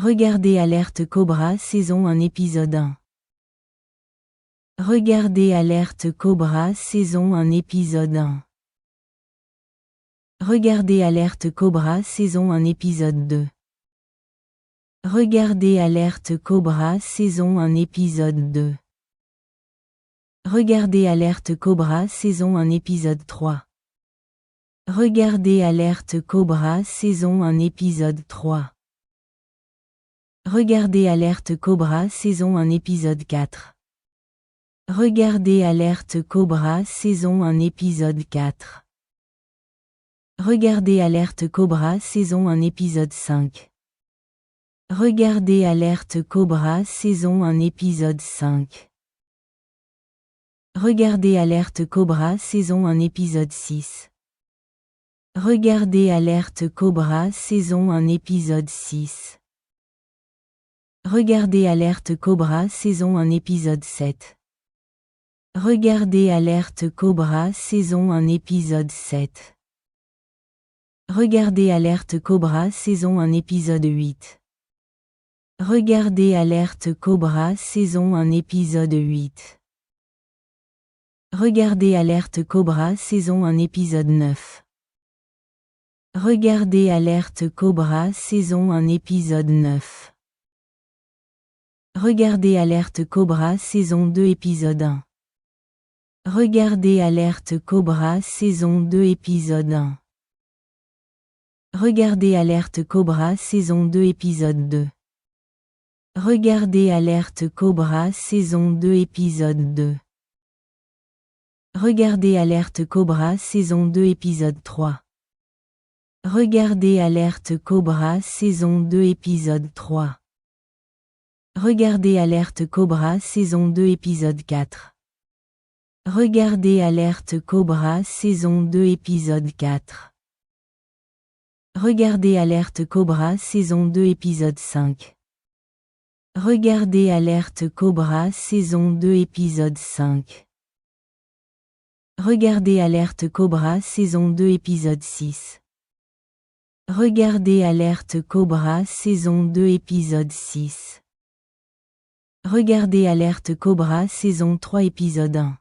Regardez Alerte Cobra saison 1 épisode 1. Regardez Alerte Cobra saison 1 épisode 1. Regardez Alerte Cobra saison 1 épisode 2. Regardez Alerte Cobra saison 1 épisode 2. Regardez Alerte Cobra saison 1 épisode 3. Regardez Alerte Cobra saison 1 épisode 3. Regardez Alerte Cobra saison 1 épisode 4. Regardez Alerte Cobra saison 1 épisode 4. Regardez Alerte Cobra saison 1 épisode 5. Regardez Alerte Cobra saison 1 épisode 5. Regardez Alerte Cobra saison 1 épisode 6. Regardez Alerte Cobra saison 1 épisode 6. Regardez Alerte Cobra saison 1 épisode 7. Regardez Alerte Cobra saison 1 épisode 7. Regardez Alerte Cobra saison 1 épisode 8. Regardez Alerte Cobra saison 1 épisode 8. Regardez Alerte Cobra saison 1 épisode 9. Regardez Alerte Cobra saison 1 épisode 9. Regardez Alerte Cobra saison 2 épisode 1. Regardez Alerte Cobra saison 2 épisode 1. Regardez Alerte Cobra saison 2 épisode 2. Regardez Alerte Cobra saison 2 épisode 2. Regardez Alerte Cobra saison 2 épisode 3. Regardez Alerte Cobra saison 2 épisode 3. Regardez Alerte Cobra saison 2 épisode 4. Regardez Alerte Cobra saison 2 épisode 4. Regardez Alerte Cobra saison 2 épisode 5. Regardez Alerte Cobra saison 2 épisode 5. Regardez Alerte Cobra saison 2 épisode 6. Regardez Alerte Cobra saison 2 épisode 6. Regardez Alerte Cobra saison 3 épisode 1.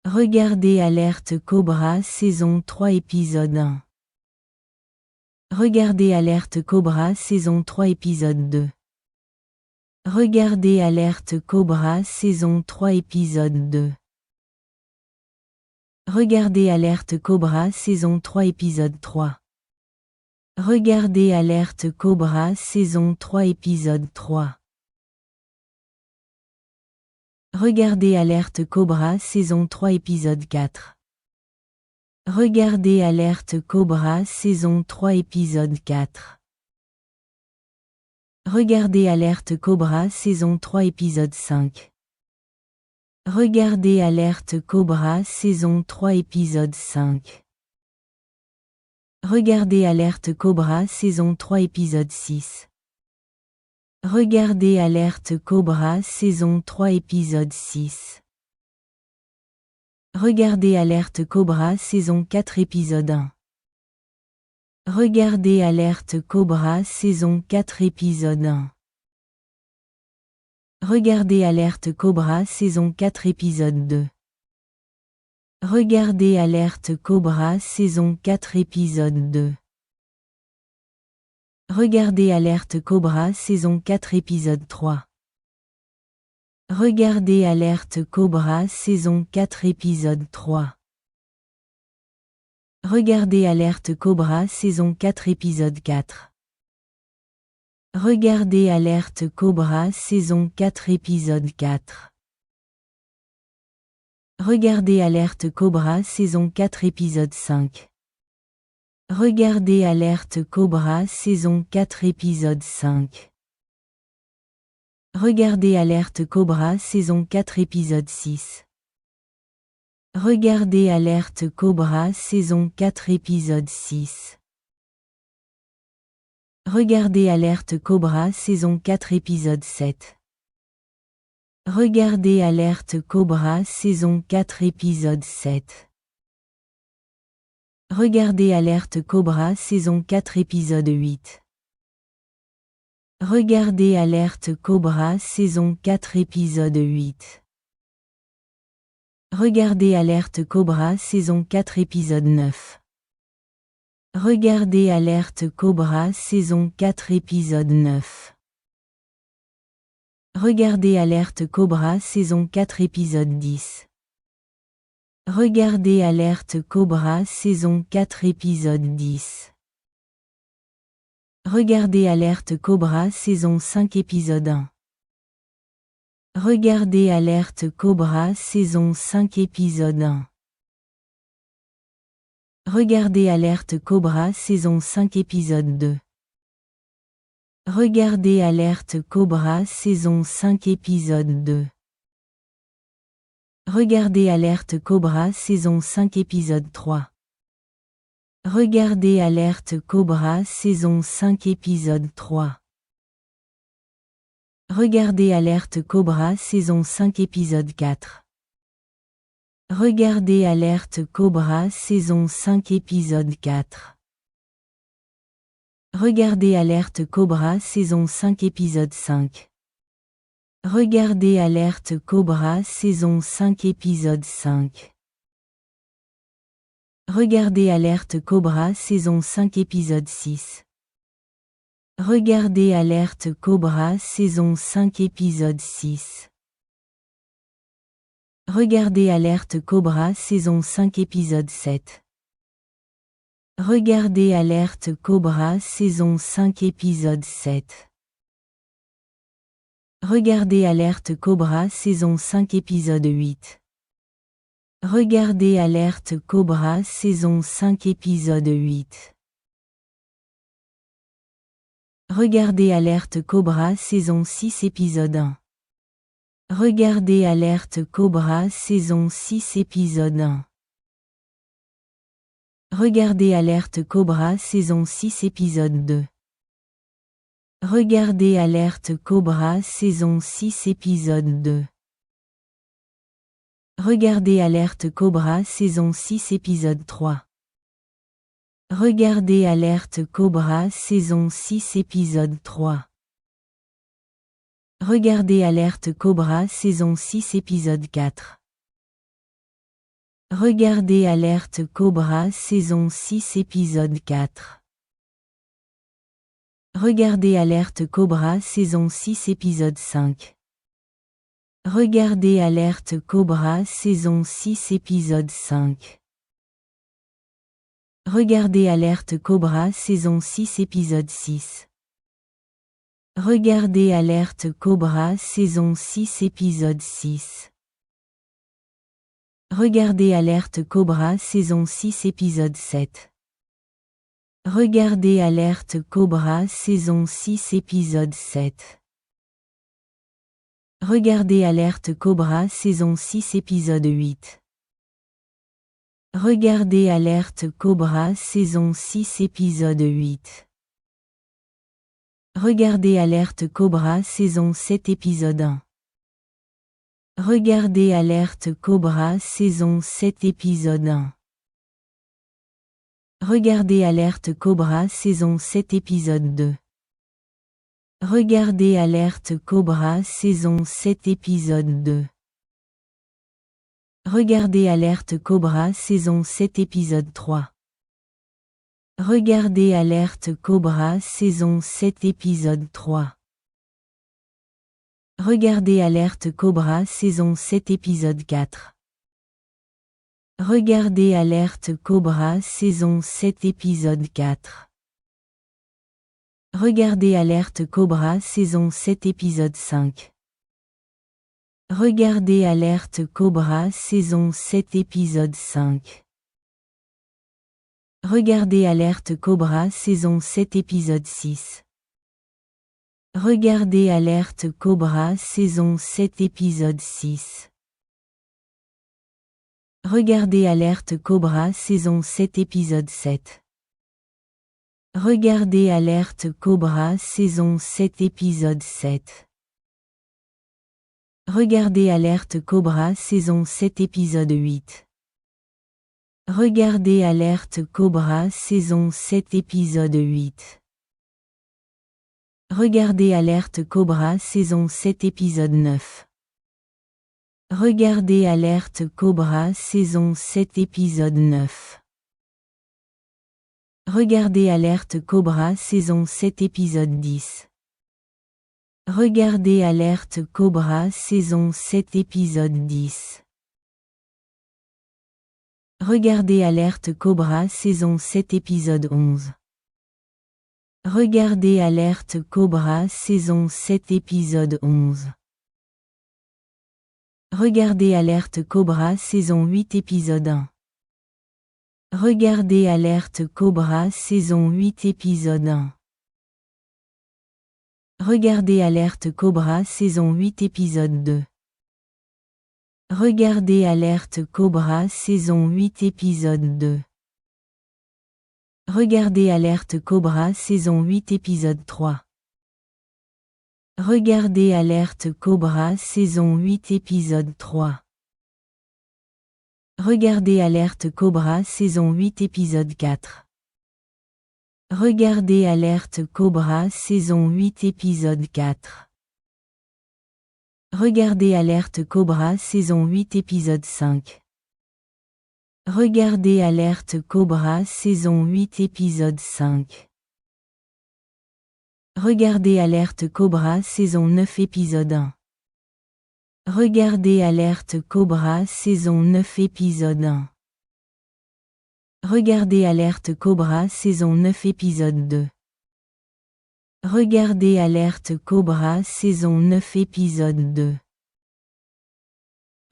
Regardez Alerte Cobra saison 3 épisode 1. Regardez Alerte Cobra saison 3 épisode 2. Regardez Alerte Cobra saison 3 épisode 2. Regardez Alerte Cobra saison 3 épisode 3. Regardez Alerte Cobra saison 3 épisode 3. Regardez Alerte Cobra saison 3 épisode 4. Regardez Alerte Cobra saison 3 épisode 4. Regardez Alerte Cobra saison 3 épisode 5. Regardez Alerte Cobra saison 3 épisode 5. Regardez Alerte Cobra saison 3 épisode 6. Regardez Alerte Cobra saison 3 épisode 6. Regardez Alerte Cobra saison 4 épisode 1. Regardez Alerte Cobra saison 4 épisode 1. Regardez Alerte Cobra saison 4 épisode 2. Regardez Alerte Cobra saison 4 épisode 2. Regardez Alerte Cobra saison 4 épisode 3. Regardez Alerte Cobra saison 4 épisode 3. Regardez Alerte Cobra saison 4 épisode 4. Regardez Alerte Cobra saison 4 épisode 4. Regardez Alerte Cobra saison 4 épisode 5. Regardez Alerte Cobra saison 4 épisode 5. Regardez Alerte Cobra saison 4 épisode 6. Regardez Alerte Cobra saison 4 épisode 6. Regardez Alerte Cobra saison 4 épisode 7. Regardez Alerte Cobra saison 4 épisode 7. Regardez Alerte Cobra saison 4 épisode 8. Regardez Alerte Cobra saison 4 épisode 8. Regardez Alerte Cobra saison 4 épisode 9. Regardez Alerte Cobra saison 4 épisode 9. Regardez Alerte Cobra saison 4 épisode 10. Regardez Alerte Cobra saison 4 épisode 10. Regardez Alerte Cobra saison 5 épisode 1. Regardez Alerte Cobra saison 5 épisode 1. Regardez Alerte Cobra saison 5 épisode 2. Regardez Alerte Cobra saison 5 épisode 2. Regardez Alerte Cobra saison 5 épisode 3. Regardez Alerte Cobra saison 5 épisode 3. Regardez Alerte Cobra saison 5 épisode 4. Regardez Alerte Cobra saison 5 épisode 4. Regardez Alerte Cobra saison 5 épisode 5. Regardez Alerte Cobra saison 5 épisode 5. Regardez Alerte Cobra saison 5 épisode 6. Regardez Alerte Cobra saison 5 épisode 6. Regardez Alerte Cobra saison 5 épisode 7. Regardez Alerte Cobra saison 5 épisode 7. Regardez Alerte Cobra saison 5 épisode 8. Regardez Alerte Cobra saison 5 épisode 8. Regardez Alerte Cobra saison 6 épisode 1. Regardez Alerte Cobra saison 6 épisode 1. Regardez Alerte Cobra saison 6 épisode 2. Regardez Alerte Cobra saison 6 épisode 2. Regardez Alerte Cobra saison 6 épisode 3. Regardez Alerte Cobra saison 6 épisode 3. Regardez Alerte Cobra saison 6 épisode 4. Regardez Alerte Cobra saison 6 épisode 4. Regardez Alerte Cobra saison 6 épisode 5. Regardez Alerte Cobra saison 6 épisode 5. Regardez Alerte Cobra saison 6 épisode 6. Regardez Alerte Cobra saison 6 épisode 6. Regardez Alerte Cobra saison 6 épisode 7. Regardez Alerte Cobra saison 6 épisode 7. Regardez Alerte Cobra saison 6 épisode 8. Regardez Alerte Cobra saison 6 épisode 8. Regardez Alerte Cobra saison 7 épisode 1. Regardez Alerte Cobra saison 7 épisode 1. Regardez Alerte Cobra saison 7 épisode 2. Regardez Alerte Cobra saison 7 épisode 2. Regardez Alerte Cobra saison 7 épisode 3. Regardez Alerte Cobra saison 7 épisode 3. Regardez Alerte Cobra saison 7 épisode 4. Regardez Alerte Cobra saison 7 épisode 4. Regardez Alerte Cobra saison 7 épisode 5. Regardez Alerte Cobra saison 7 épisode 5. Regardez Alerte Cobra saison 7 épisode 6. Regardez Alerte Cobra saison 7 épisode 6. Regardez Alerte Cobra saison 7 épisode 7. Regardez Alerte Cobra saison 7 épisode 7. Regardez Alerte Cobra saison 7 épisode 8. Regardez Alerte Cobra saison 7 épisode 8. Regardez Alerte Cobra saison 7 épisode 9. Regardez Alerte Cobra saison 7 épisode 9. Regardez Alerte Cobra saison 7 épisode 10. Regardez Alerte Cobra saison 7 épisode 10. Regardez Alerte Cobra saison 7 épisode 11. Regardez Alerte Cobra saison 7 épisode 11. Regardez Alerte Cobra saison 8 épisode 1. Regardez Alerte Cobra saison 8 épisode 1. Regardez Alerte Cobra saison 8 épisode 2. Regardez Alerte Cobra saison 8 épisode 2. Regardez Alerte Cobra saison 8 épisode 3. Regardez Alerte Cobra saison 8 épisode 3. Regardez Alerte Cobra saison 8 épisode 4. Regardez Alerte Cobra saison 8 épisode 4. Regardez Alerte Cobra saison 8 épisode 5. Regardez Alerte Cobra saison 8 épisode 5. Regardez Alerte Cobra saison 9 épisode 1. Regardez Alerte Cobra saison 9 épisode 1. Regardez Alerte Cobra saison 9 épisode 2. Regardez Alerte Cobra saison 9 épisode 2.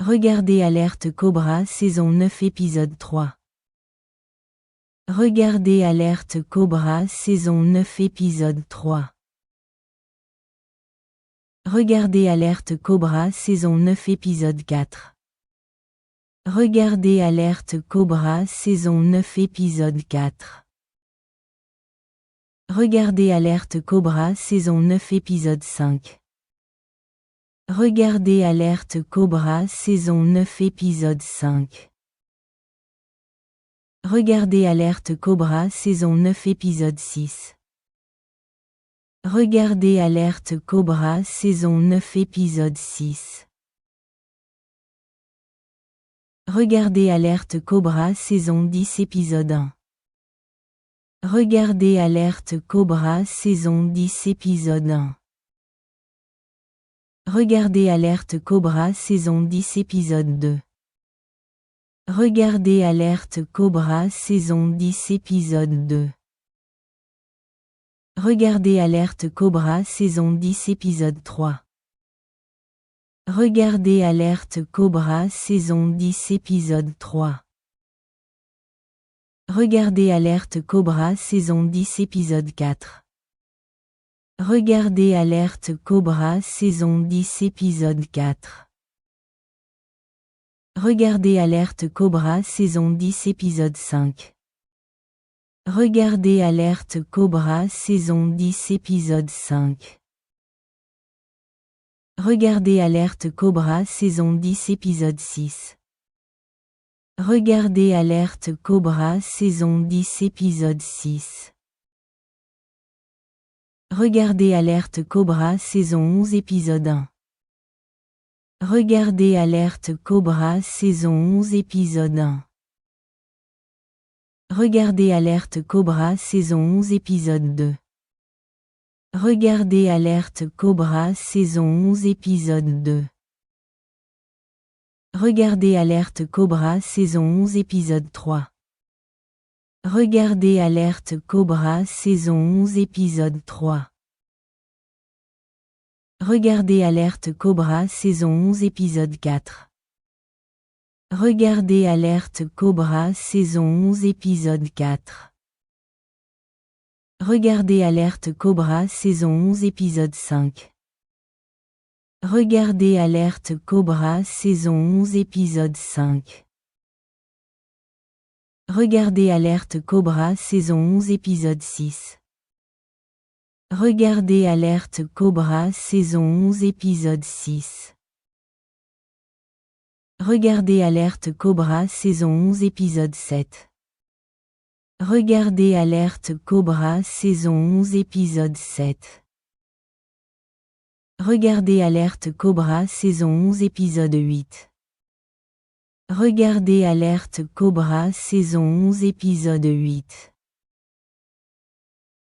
Regardez Alerte Cobra saison 9 épisode 3. Regardez Alerte Cobra saison 9 épisode 3. Regardez Alerte Cobra saison 9 épisode 4. Regardez Alerte Cobra saison 9 épisode 4. Regardez Alerte Cobra saison 9 épisode 5. Regardez Alerte Cobra saison 9 épisode 5. Regardez Alerte Cobra saison 9 épisode 6. Regardez Alerte Cobra saison 9 épisode 6. Regardez Alerte Cobra saison 10 épisode 1. Regardez Alerte Cobra saison 10 épisode 1. Regardez Alerte Cobra saison 10 épisode 2. Regardez Alerte Cobra saison 10 épisode 2. Regardez Alerte Cobra saison 10 épisode 3. Regardez Alerte Cobra saison 10 épisode 3. Regardez Alerte Cobra saison 10 épisode 4. Regardez Alerte Cobra saison 10 épisode 4. Regardez Alerte Cobra saison 10 épisode 5. Regardez Alerte Cobra saison 10 épisode 5. Regardez Alerte Cobra saison 10 épisode 6. Regardez Alerte Cobra saison 10 épisode 6. Regardez Alerte Cobra saison 11 épisode 1. Regardez Alerte Cobra saison 11 épisode 1. Regardez Alerte Cobra saison 11 épisode 2. Regardez Alerte Cobra saison 11 épisode 2. Regardez Alerte Cobra saison 11 épisode 3. Regardez Alerte Cobra saison 11 épisode 3. Regardez Alerte Cobra saison 11 épisode 4. Regardez Alerte Cobra saison 11 épisode 4. Regardez Alerte Cobra saison 11 épisode 5. Regardez Alerte Cobra saison 11 épisode 5. Regardez Alerte Cobra saison 11 épisode 6. Regardez Alerte Cobra saison 11 épisode 6. Regardez Alerte Cobra saison 11 épisode 7. Regardez Alerte Cobra saison 11 épisode 7. Regardez Alerte Cobra saison 11 épisode 8. Regardez Alerte Cobra saison 11 épisode 8.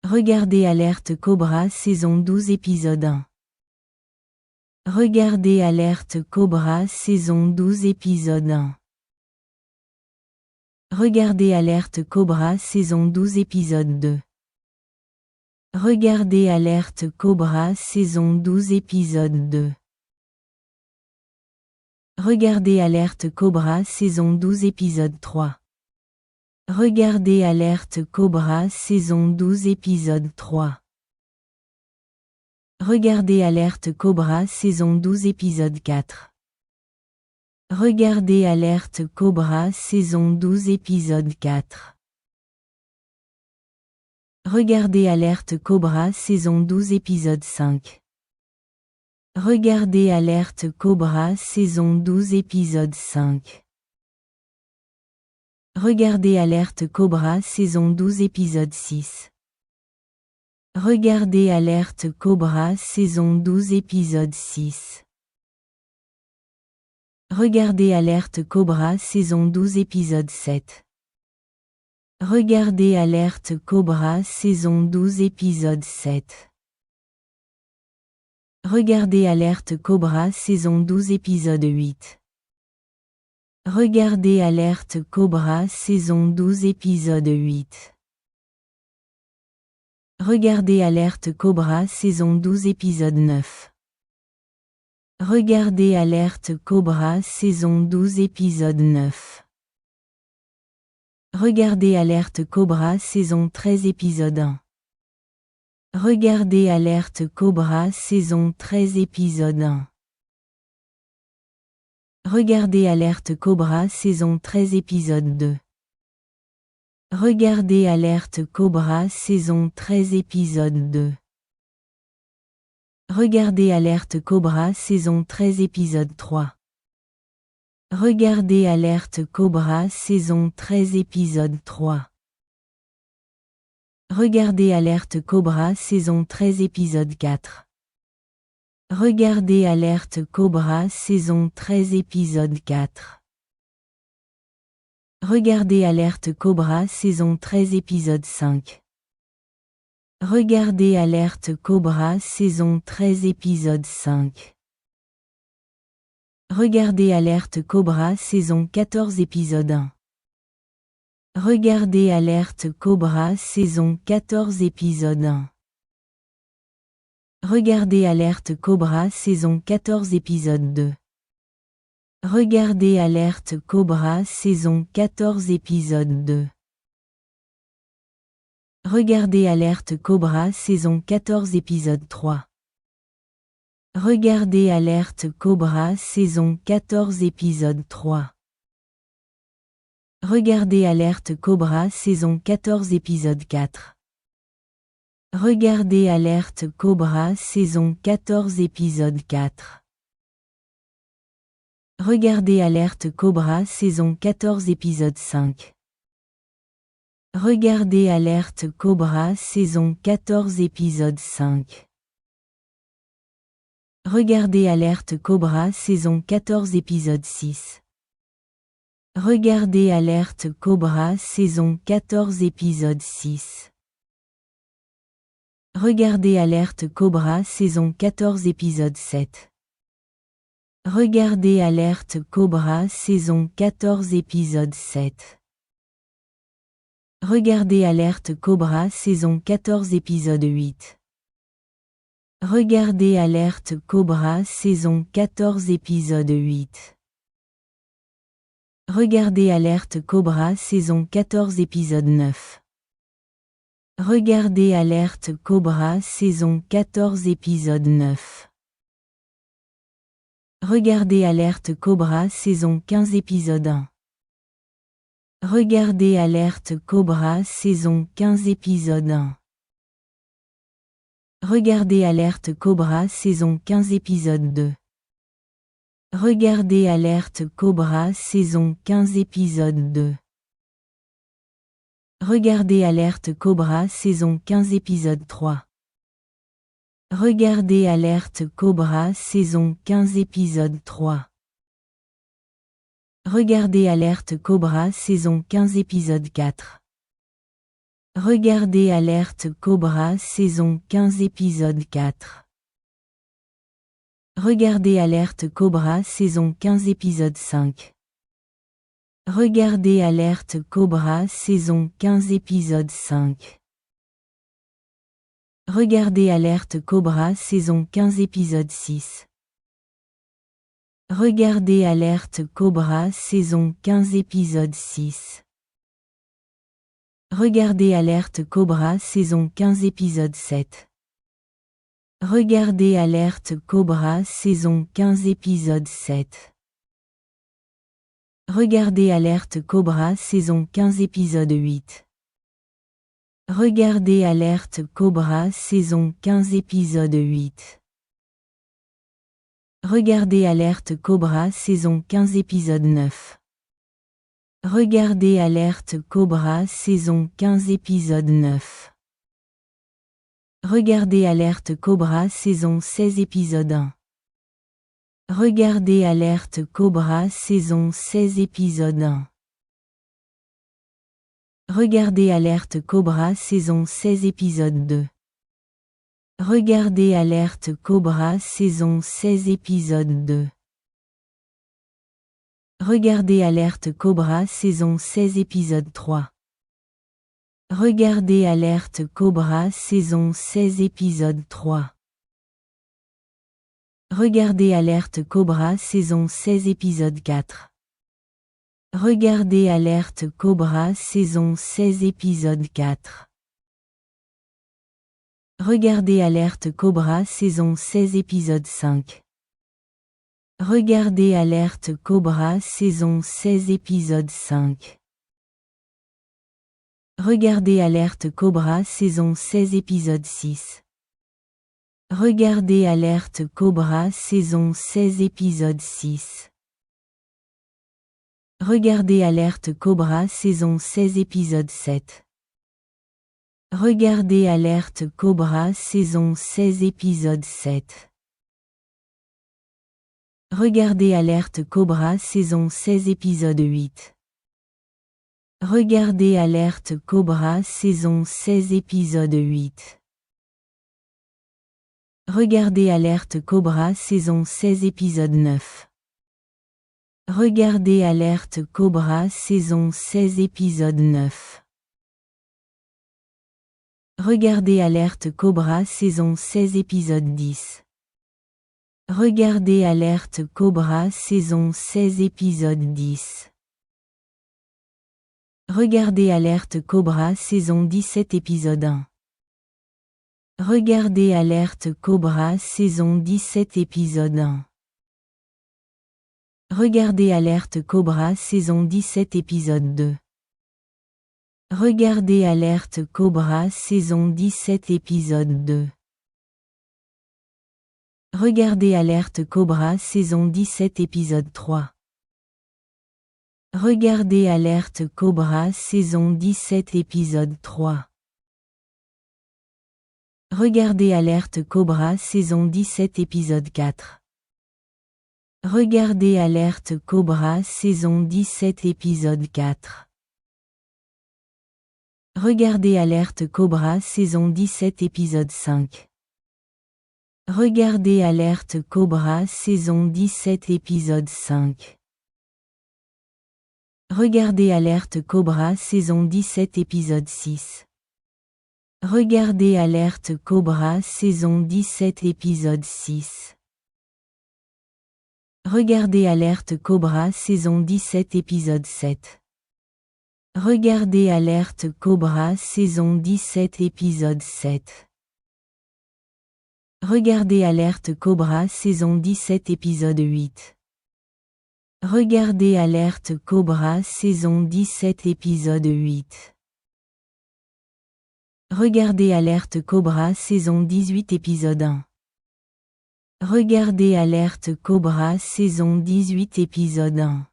Regardez Alerte Cobra saison 12 épisode 1. Regardez Alerte Cobra saison 12 épisode 1. Regardez Alerte Cobra saison 12 épisode 2. Regardez Alerte Cobra saison 12 épisode 2. Regardez Alerte Cobra saison 12 épisode 3. Regardez Alerte Cobra saison 12 épisode 3. Regardez Alerte Cobra saison 12 épisode 4. Regardez Alerte Cobra saison 12 épisode 4. Regardez Alerte Cobra saison 12 épisode 5. Regardez Alerte Cobra saison 12 épisode 5. Regardez Alerte Cobra saison 12 épisode 6. Regardez Alerte Cobra saison 12 épisode 6. Regardez Alerte Cobra saison 12 épisode 7. Regardez Alerte Cobra saison 12 épisode 7. Regardez Alerte Cobra saison 12 épisode 8. Regardez Alerte Cobra saison 12 épisode 8. Regardez Alerte Cobra saison 12 épisode 9. Regardez Alerte Cobra saison 12 épisode 9. Regardez Alerte Cobra saison 13 épisode 1. Regardez Alerte Cobra saison 13 épisode 1. Regardez Alerte Cobra saison 13 épisode 2. Regardez Alerte Cobra saison 13 épisode 2. Regardez Alerte Cobra saison 13 épisode 3. Regardez Alerte Cobra saison 13 épisode 3. Regardez Alerte Cobra saison 13 épisode 4. Regardez Alerte Cobra saison 13 épisode 4. Regardez Alerte Cobra saison 13 épisode 5. Regardez Alerte Cobra saison 13 épisode 5. Regardez Alerte Cobra saison 14 épisode 1. Regardez Alerte Cobra saison 14 épisode 1. Regardez Alerte Cobra saison 14 épisode 2. Regardez Alerte Cobra saison 14 épisode 2. Regardez Alerte Cobra saison 14 épisode 3. Regardez Alerte Cobra saison 14 épisode 3. Regardez Alerte Cobra saison 14 épisode 4. Regardez Alerte Cobra saison 14 épisode 4. Regardez Alerte Cobra saison 14 épisode 5. Regardez Alerte Cobra saison 14 épisode 5. Regardez Alerte Cobra saison 14 épisode 6. Regardez Alerte Cobra saison 14 épisode 6. Regardez Alerte Cobra saison 14 épisode 7. Regardez Alerte Cobra saison 14 épisode 7. Regardez Alerte Cobra saison 14 épisode 8. Regardez Alerte Cobra saison 14 épisode 8. Regardez Alerte Cobra saison 14 épisode 9. Regardez Alerte Cobra saison 14 épisode 9. Regardez Alerte Cobra saison 15 épisode 1. Regardez Alerte Cobra saison 15 épisode 1. Regardez Alerte Cobra saison 15 épisode 2. Regardez Alerte Cobra saison 15 épisode 2. Regardez Alerte Cobra saison 15 épisode 3. Regardez Alerte Cobra saison 15 épisode 3. Regardez Alerte Cobra saison 15 épisode 4. Regardez Alerte Cobra saison 15 épisode 4. Regardez Alerte Cobra saison 15 épisode 5. Regardez Alerte Cobra saison 15 épisode 5. Regardez Alerte Cobra saison 15 épisode 6. Regardez Alerte Cobra saison 15 épisode 6. Regardez Alerte Cobra saison 15 épisode 7. Regardez Alerte Cobra saison 15 épisode 7. Regardez Alerte Cobra saison 15 épisode 8. Regardez Alerte Cobra saison 15 épisode 8. Regardez Alerte Cobra saison 15 épisode 9. Regardez Alerte Cobra saison 15 épisode 9. Regardez Alerte Cobra saison 16 épisode 1. Regardez Alerte Cobra saison 16 épisode 1. Regardez Alerte Cobra saison 16 épisode 2. Regardez Alerte Cobra saison 16 épisode 2. Regardez Alerte Cobra saison 16 épisode 3. Regardez Alerte Cobra saison 16 épisode 3. Regardez Alerte Cobra saison 16 épisode 4. Regardez Alerte Cobra saison 16 épisode 4. Regardez Alerte Cobra saison 16 épisode 5. Regardez Alerte Cobra saison 16 épisode 5. Regardez Alerte Cobra saison 16 épisode 6. Regardez Alerte Cobra saison 16 épisode 6. Regardez Alerte Cobra saison 16 épisode 7. Regardez Alerte Cobra saison 16 épisode 7. Regardez Alerte Cobra saison 16 épisode 8. Regardez Alerte Cobra saison 16 épisode 8. Regardez Alerte Cobra saison 16 épisode 9. Regardez Alerte Cobra saison 16 épisode 9. Regardez Alerte Cobra saison 16 épisode 10. Regardez Alerte Cobra saison 16 épisode 10. Regardez Alerte Cobra saison 17 épisode 1. Regardez Alerte Cobra saison 17 épisode 1. Regardez Alerte Cobra saison 17 épisode 2. Regardez Alerte Cobra saison 17 épisode 2. Regardez Alerte Cobra saison 17 épisode 3. Regardez Alerte Cobra saison 17 épisode 3. Regardez Alerte Cobra saison 17 épisode 4. Regardez Alerte Cobra saison 17 épisode 4. Regardez Alerte Cobra saison 17 épisode 5. Regardez Alerte Cobra saison 17 épisode 5. Regardez Alerte Cobra saison 17 épisode 6. Regardez Alerte Cobra saison 17 épisode 6. Regardez Alerte Cobra saison 17 épisode 7. Regardez Alerte Cobra saison 17 épisode 7. Regardez Alerte Cobra saison 17 épisode 8. Regardez Alerte Cobra saison 17 épisode 8. Regardez Alerte Cobra saison 18 épisode 1. Regardez Alerte Cobra saison 18 épisode 1.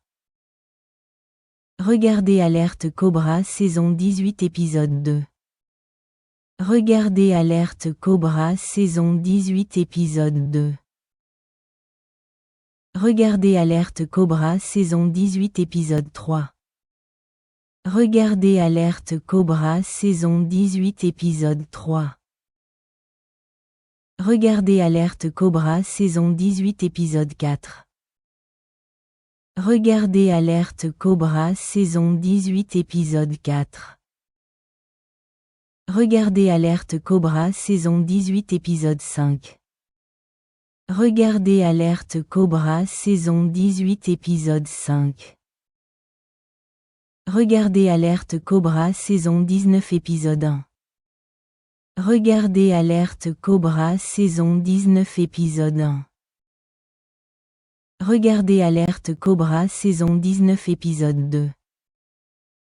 Regardez Alerte Cobra saison 18 épisode 2. Regardez Alerte Cobra saison 18 épisode 2. Regardez Alerte Cobra saison 18 épisode 3. Regardez Alerte Cobra saison 18 épisode 3. Regardez Alerte Cobra saison 18 épisode 4. Regardez Alerte Cobra saison 18 épisode 4. Regardez Alerte Cobra saison 18 épisode 5. Regardez Alerte Cobra saison 18 épisode 5. Regardez Alerte Cobra saison 19 épisode 1. Regardez Alerte Cobra saison 19 épisode 1. Regardez Alerte Cobra saison 19 épisode 2.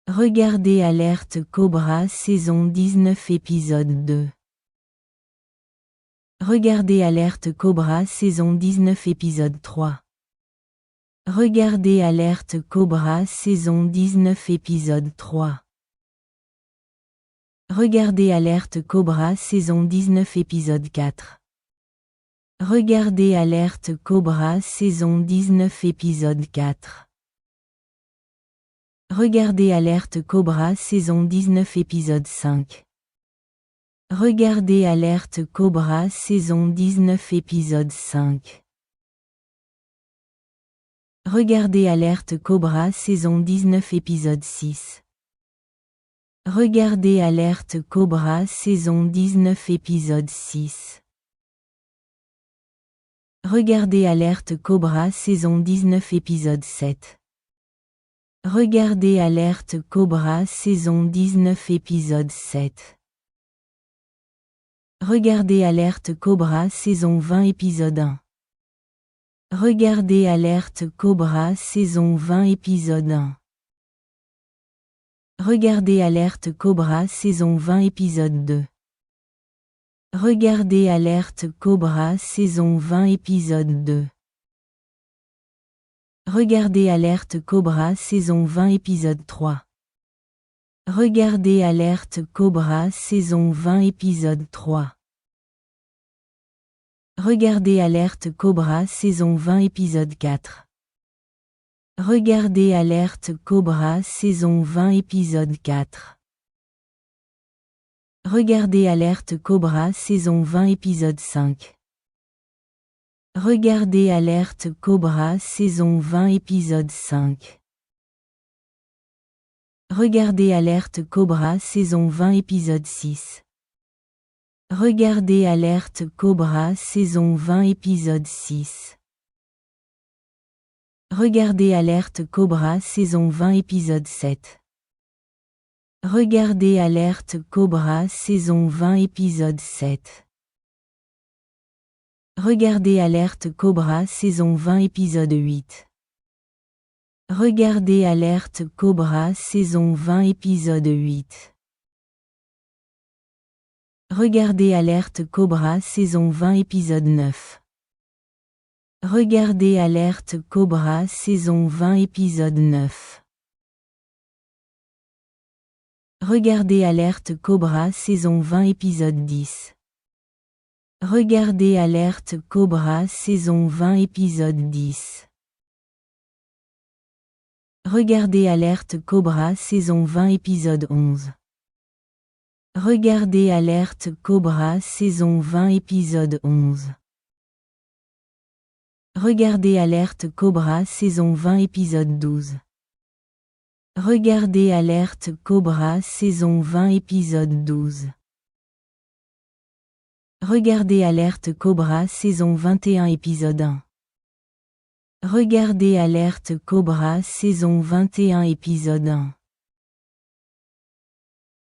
Regardez Alerte Cobra saison 19 épisode 2. Regardez Alerte Cobra saison 19 épisode 3. Regardez Alerte Cobra saison 19 épisode 3. Regardez Alerte Cobra saison 19 épisode 4. Regardez Alerte Cobra saison 19 épisode 4. Regardez Alerte Cobra saison 19 épisode 5. Regardez Alerte Cobra saison 19 épisode 5. Regardez Alerte Cobra saison 19 épisode 6. Regardez Alerte Cobra saison 19 épisode 6. Regardez Alerte Cobra saison 19 épisode 7. Regardez Alerte Cobra saison 19 épisode 7. Regardez Alerte Cobra saison 20 épisode 1. Regardez Alerte Cobra saison 20 épisode 1. Regardez Alerte Cobra saison 20 épisode 2. Regardez Alerte Cobra saison 20 épisode 2. Regardez Alerte Cobra saison 20 épisode 3. Regardez Alerte Cobra saison 20 épisode 3. Regardez Alerte Cobra saison 20 épisode 4. Regardez Alerte Cobra saison 20 épisode 4. Regardez Alerte Cobra saison 20 épisode 5. Regardez Alerte Cobra saison 20 épisode 5. Regardez Alerte Cobra saison 20 épisode 6. Regardez Alerte Cobra saison 20 épisode 6. Regardez Alerte Cobra saison 20 épisode 7. Regardez Alerte Cobra saison 20 épisode 7. Regardez Alerte Cobra saison 20 épisode 8. Regardez Alerte Cobra saison 20 épisode 8. Regardez Alerte Cobra saison 20 épisode 9. Regardez Alerte Cobra saison 20 épisode 9. Regardez Alerte Cobra saison 20 épisode 10. Regardez Alerte Cobra saison 20 épisode 10. Regardez Alerte Cobra saison 20 épisode 11. Regardez Alerte Cobra saison 20 épisode 11. Regardez Alerte Cobra saison 20 épisode 12. Regardez Alerte Cobra saison 20 épisode 12. Regardez Alerte Cobra saison 21 épisode 1. Regardez Alerte Cobra saison 21 épisode 1.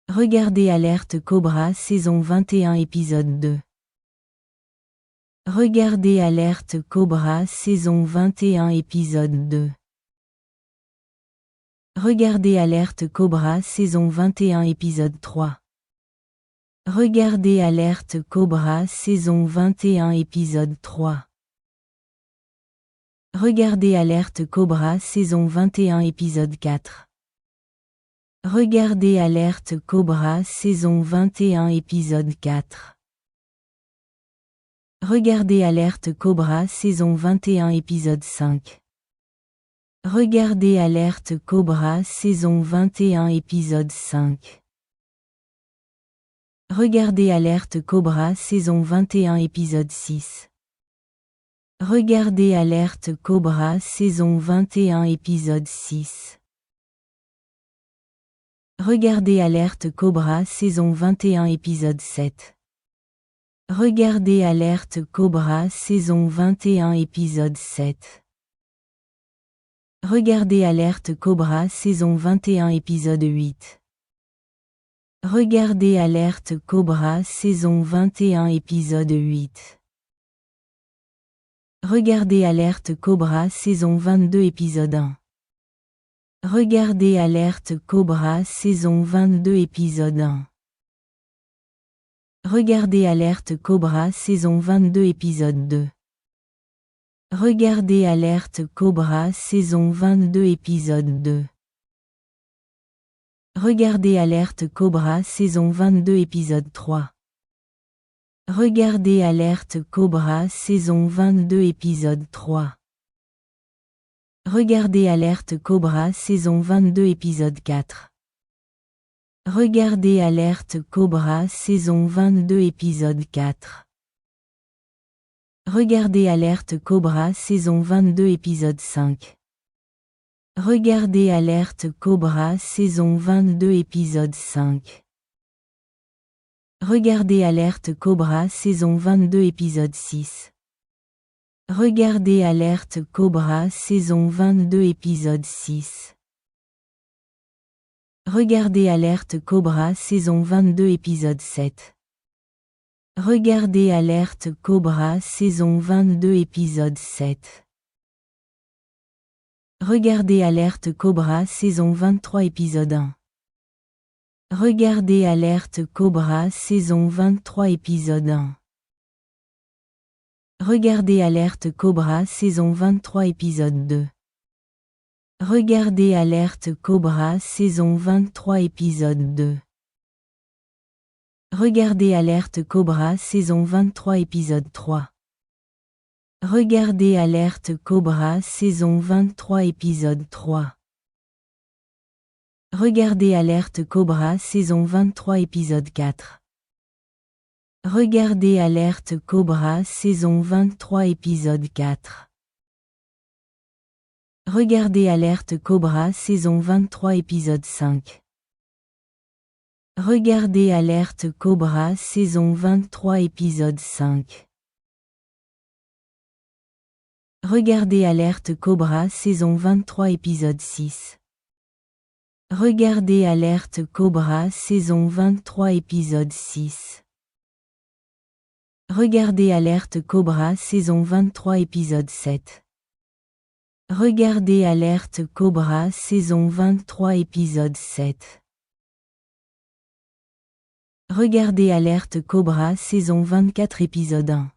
Regardez Alerte Cobra saison 21 épisode 2. Regardez Alerte Cobra saison 21 épisode 2. Regardez Alerte Cobra saison 21 épisode 3. Regardez Alerte Cobra saison 21 épisode 3. Regardez Alerte Cobra saison 21 épisode 4. Regardez Alerte Cobra saison 21 épisode 4. Regardez Alerte Cobra saison 21 épisode 5. Regardez Alerte Cobra saison 21 épisode 5. Regardez Alerte Cobra saison 21 épisode 6. Regardez Alerte Cobra saison 21 épisode 6. Regardez Alerte Cobra saison 21 épisode 7. Regardez Alerte Cobra saison 21 épisode 7. Regardez Alerte Cobra saison 21 épisode 8. Regardez Alerte Cobra saison 21 épisode 8. Regardez Alerte Cobra saison 22 épisode 1. Regardez Alerte Cobra saison 22 épisode 1. Regardez Alerte Cobra saison 22 épisode 2. Regardez Alerte Cobra saison 22 épisode 2. Regardez Alerte Cobra saison 22 épisode 3. Regardez Alerte Cobra saison 22 épisode 3. Regardez Alerte Cobra saison 22 épisode 4. Regardez Alerte Cobra saison 22 épisode 4. Regardez Alerte Cobra saison 22 épisode 5. Regardez Alerte Cobra saison 22 épisode 5. Regardez Alerte Cobra saison 22 épisode 6. Regardez Alerte Cobra saison 22 épisode 6. Regardez Alerte Cobra saison 22 épisode 7. Regardez Alerte Cobra saison 22 épisode 7. Regardez Alerte Cobra saison 23 épisode 1. Regardez Alerte Cobra saison 23 épisode 1. Regardez Alerte Cobra saison 23 épisode 2. Regardez Alerte Cobra saison 23 épisode 2. Regardez Alerte Cobra saison 23 épisode 3. Regardez Alerte Cobra saison 23 épisode 3. Regardez Alerte Cobra saison 23 épisode 4. Regardez Alerte Cobra saison 23 épisode 4. Regardez Alerte Cobra saison 23 épisode 5. Regardez Alerte Cobra saison 23 épisode 5. Regardez Alerte Cobra saison 23 épisode 6. Regardez Alerte Cobra saison 23 épisode 6. Regardez Alerte Cobra saison 23 épisode 7. Regardez Alerte Cobra saison 23 épisode 7. Regardez Alerte Cobra saison 24 épisode 1.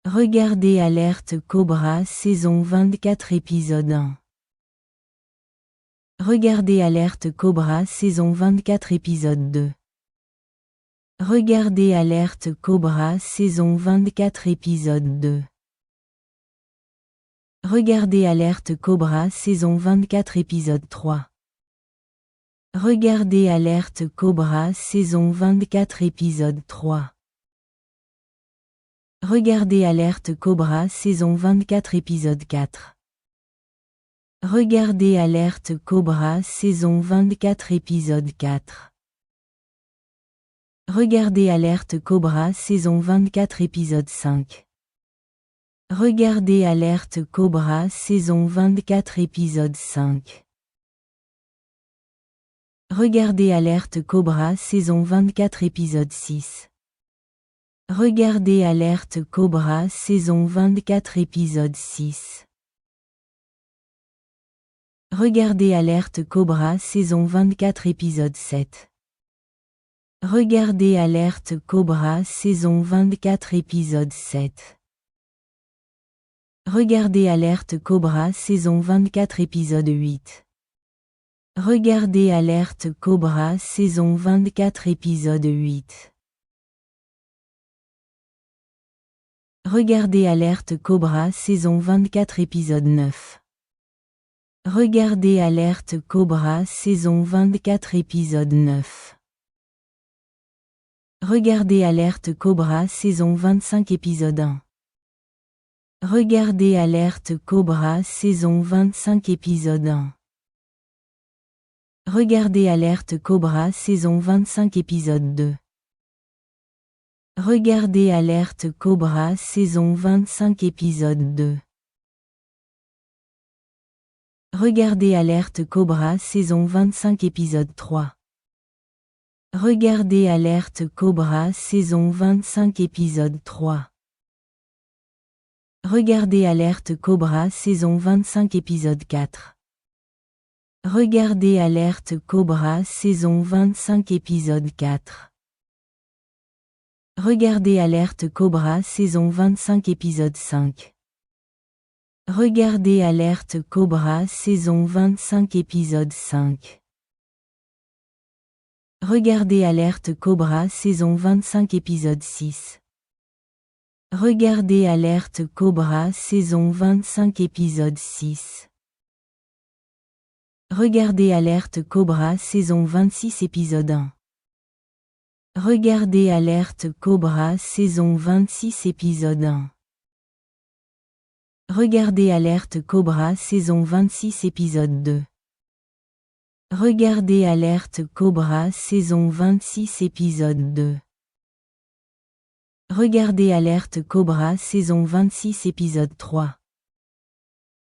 Regardez Alerte Cobra saison 24 épisode 1. Regardez Alerte Cobra saison 24 épisode 2. Regardez Alerte Cobra saison 24 épisode 2. Regardez Alerte Cobra saison 24 épisode 3. Regardez Alerte Cobra saison 24 épisode 3. Regardez Alerte Cobra saison 24 épisode 4. Regardez Alerte Cobra saison 24 épisode 4. Regardez Alerte Cobra saison 24 épisode 5. Regardez Alerte Cobra saison 24 épisode 5. Regardez Alerte Cobra saison 24 épisode 6. Regardez Alerte Cobra saison 24 épisode 6. Regardez Alerte Cobra saison 24 épisode 7. Regardez Alerte Cobra saison 24 épisode 7. Regardez Alerte Cobra saison 24 épisode 8. Regardez Alerte Cobra saison 24 épisode 8. Regardez Alerte Cobra saison 24 épisode 9. Regardez Alerte Cobra saison 24 épisode 9. Regardez Alerte Cobra saison 25 épisode 1. Regardez Alerte Cobra saison 25 épisode 1. Regardez Alerte Cobra saison 25 épisode 2. Regardez Alerte Cobra saison 25 épisode 2. Regardez Alerte Cobra saison 25 épisode 3. Regardez Alerte Cobra saison 25 épisode 3. Regardez Alerte Cobra saison 25 épisode 4. Regardez Alerte Cobra saison 25 épisode 4. Regardez Alerte Cobra saison 25 épisode 5. Regardez Alerte Cobra saison 25 épisode 5. Regardez Alerte Cobra saison 25 épisode 6. Regardez Alerte Cobra saison 25 épisode 6. Regardez Alerte Cobra saison 26 épisode 1. Regardez Alerte Cobra saison 26 épisode 1. Regardez Alerte Cobra saison 26 épisode 2. Regardez Alerte Cobra saison 26 épisode 2. Regardez Alerte Cobra saison 26 épisode 3.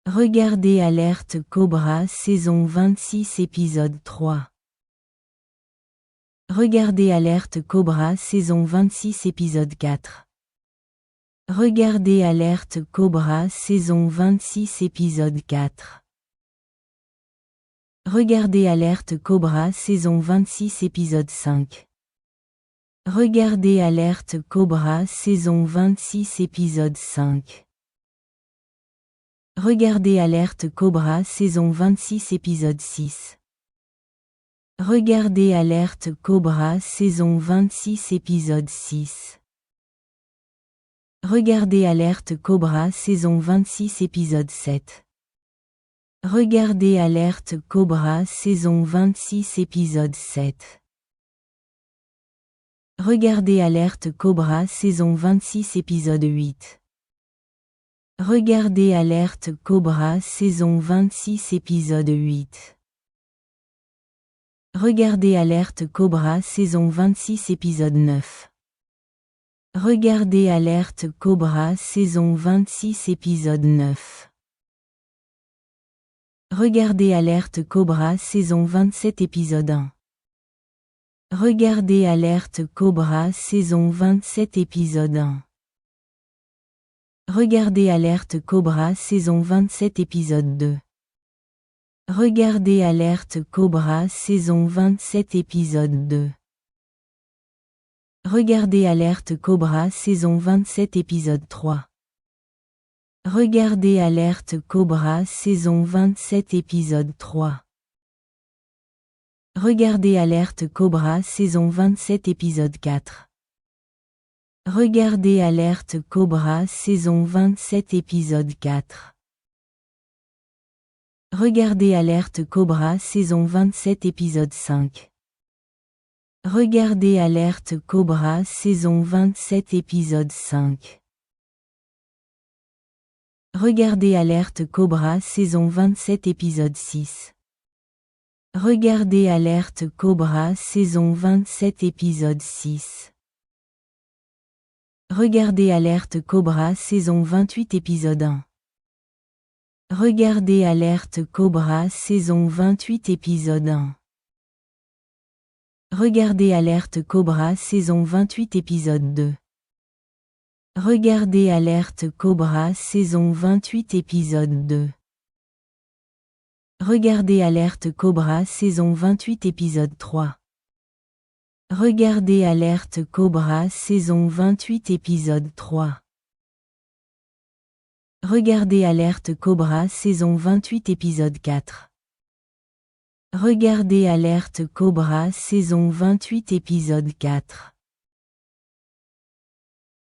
Regardez Alerte Cobra saison 26 épisode 3. Regardez Alerte Cobra saison 26 épisode 4. Regardez Alerte Cobra saison 26 épisode 4. Regardez Alerte Cobra saison 26 épisode 5. Regardez Alerte Cobra saison 26 épisode 5. Regardez Alerte Cobra saison 26 épisode 6. Regardez Alerte Cobra saison 26 épisode 6. Regardez Alerte Cobra saison 26 épisode 7. Regardez Alerte Cobra saison 26 épisode 7. Regardez Alerte Cobra saison 26 épisode 8. Regardez Alerte Cobra saison 26 épisode 8. Regardez Alerte Cobra saison 26 épisode 9. Regardez Alerte Cobra saison 26 épisode 9. Regardez Alerte Cobra saison 27 épisode 1. Regardez Alerte Cobra saison 27 épisode 1. Regardez Alerte Cobra saison 27 épisode 2. Regardez Alerte Cobra saison 27 épisode 2. Regardez Alerte Cobra saison 27 épisode 3. Regardez Alerte Cobra saison 27 épisode 3. Regardez Alerte Cobra saison 27 épisode 4. Regardez Alerte Cobra saison 27 épisode 4. Regardez Alerte Cobra saison 27 épisode 5. Regardez Alerte Cobra saison 27 épisode 5. Regardez Alerte Cobra saison 27 épisode 6. Regardez Alerte Cobra saison 27 épisode 6. Regardez Alerte Cobra saison 28 épisode 1. Regardez Alerte Cobra saison 28 épisode 1. Regardez Alerte Cobra saison 28 épisode 2. Regardez Alerte Cobra saison 28 épisode 2. Regardez Alerte Cobra saison 28 épisode 3. Regardez Alerte Cobra saison 28 épisode 3. Regardez Alerte Cobra saison 28 épisode 4. Regardez Alerte Cobra saison 28 épisode 4.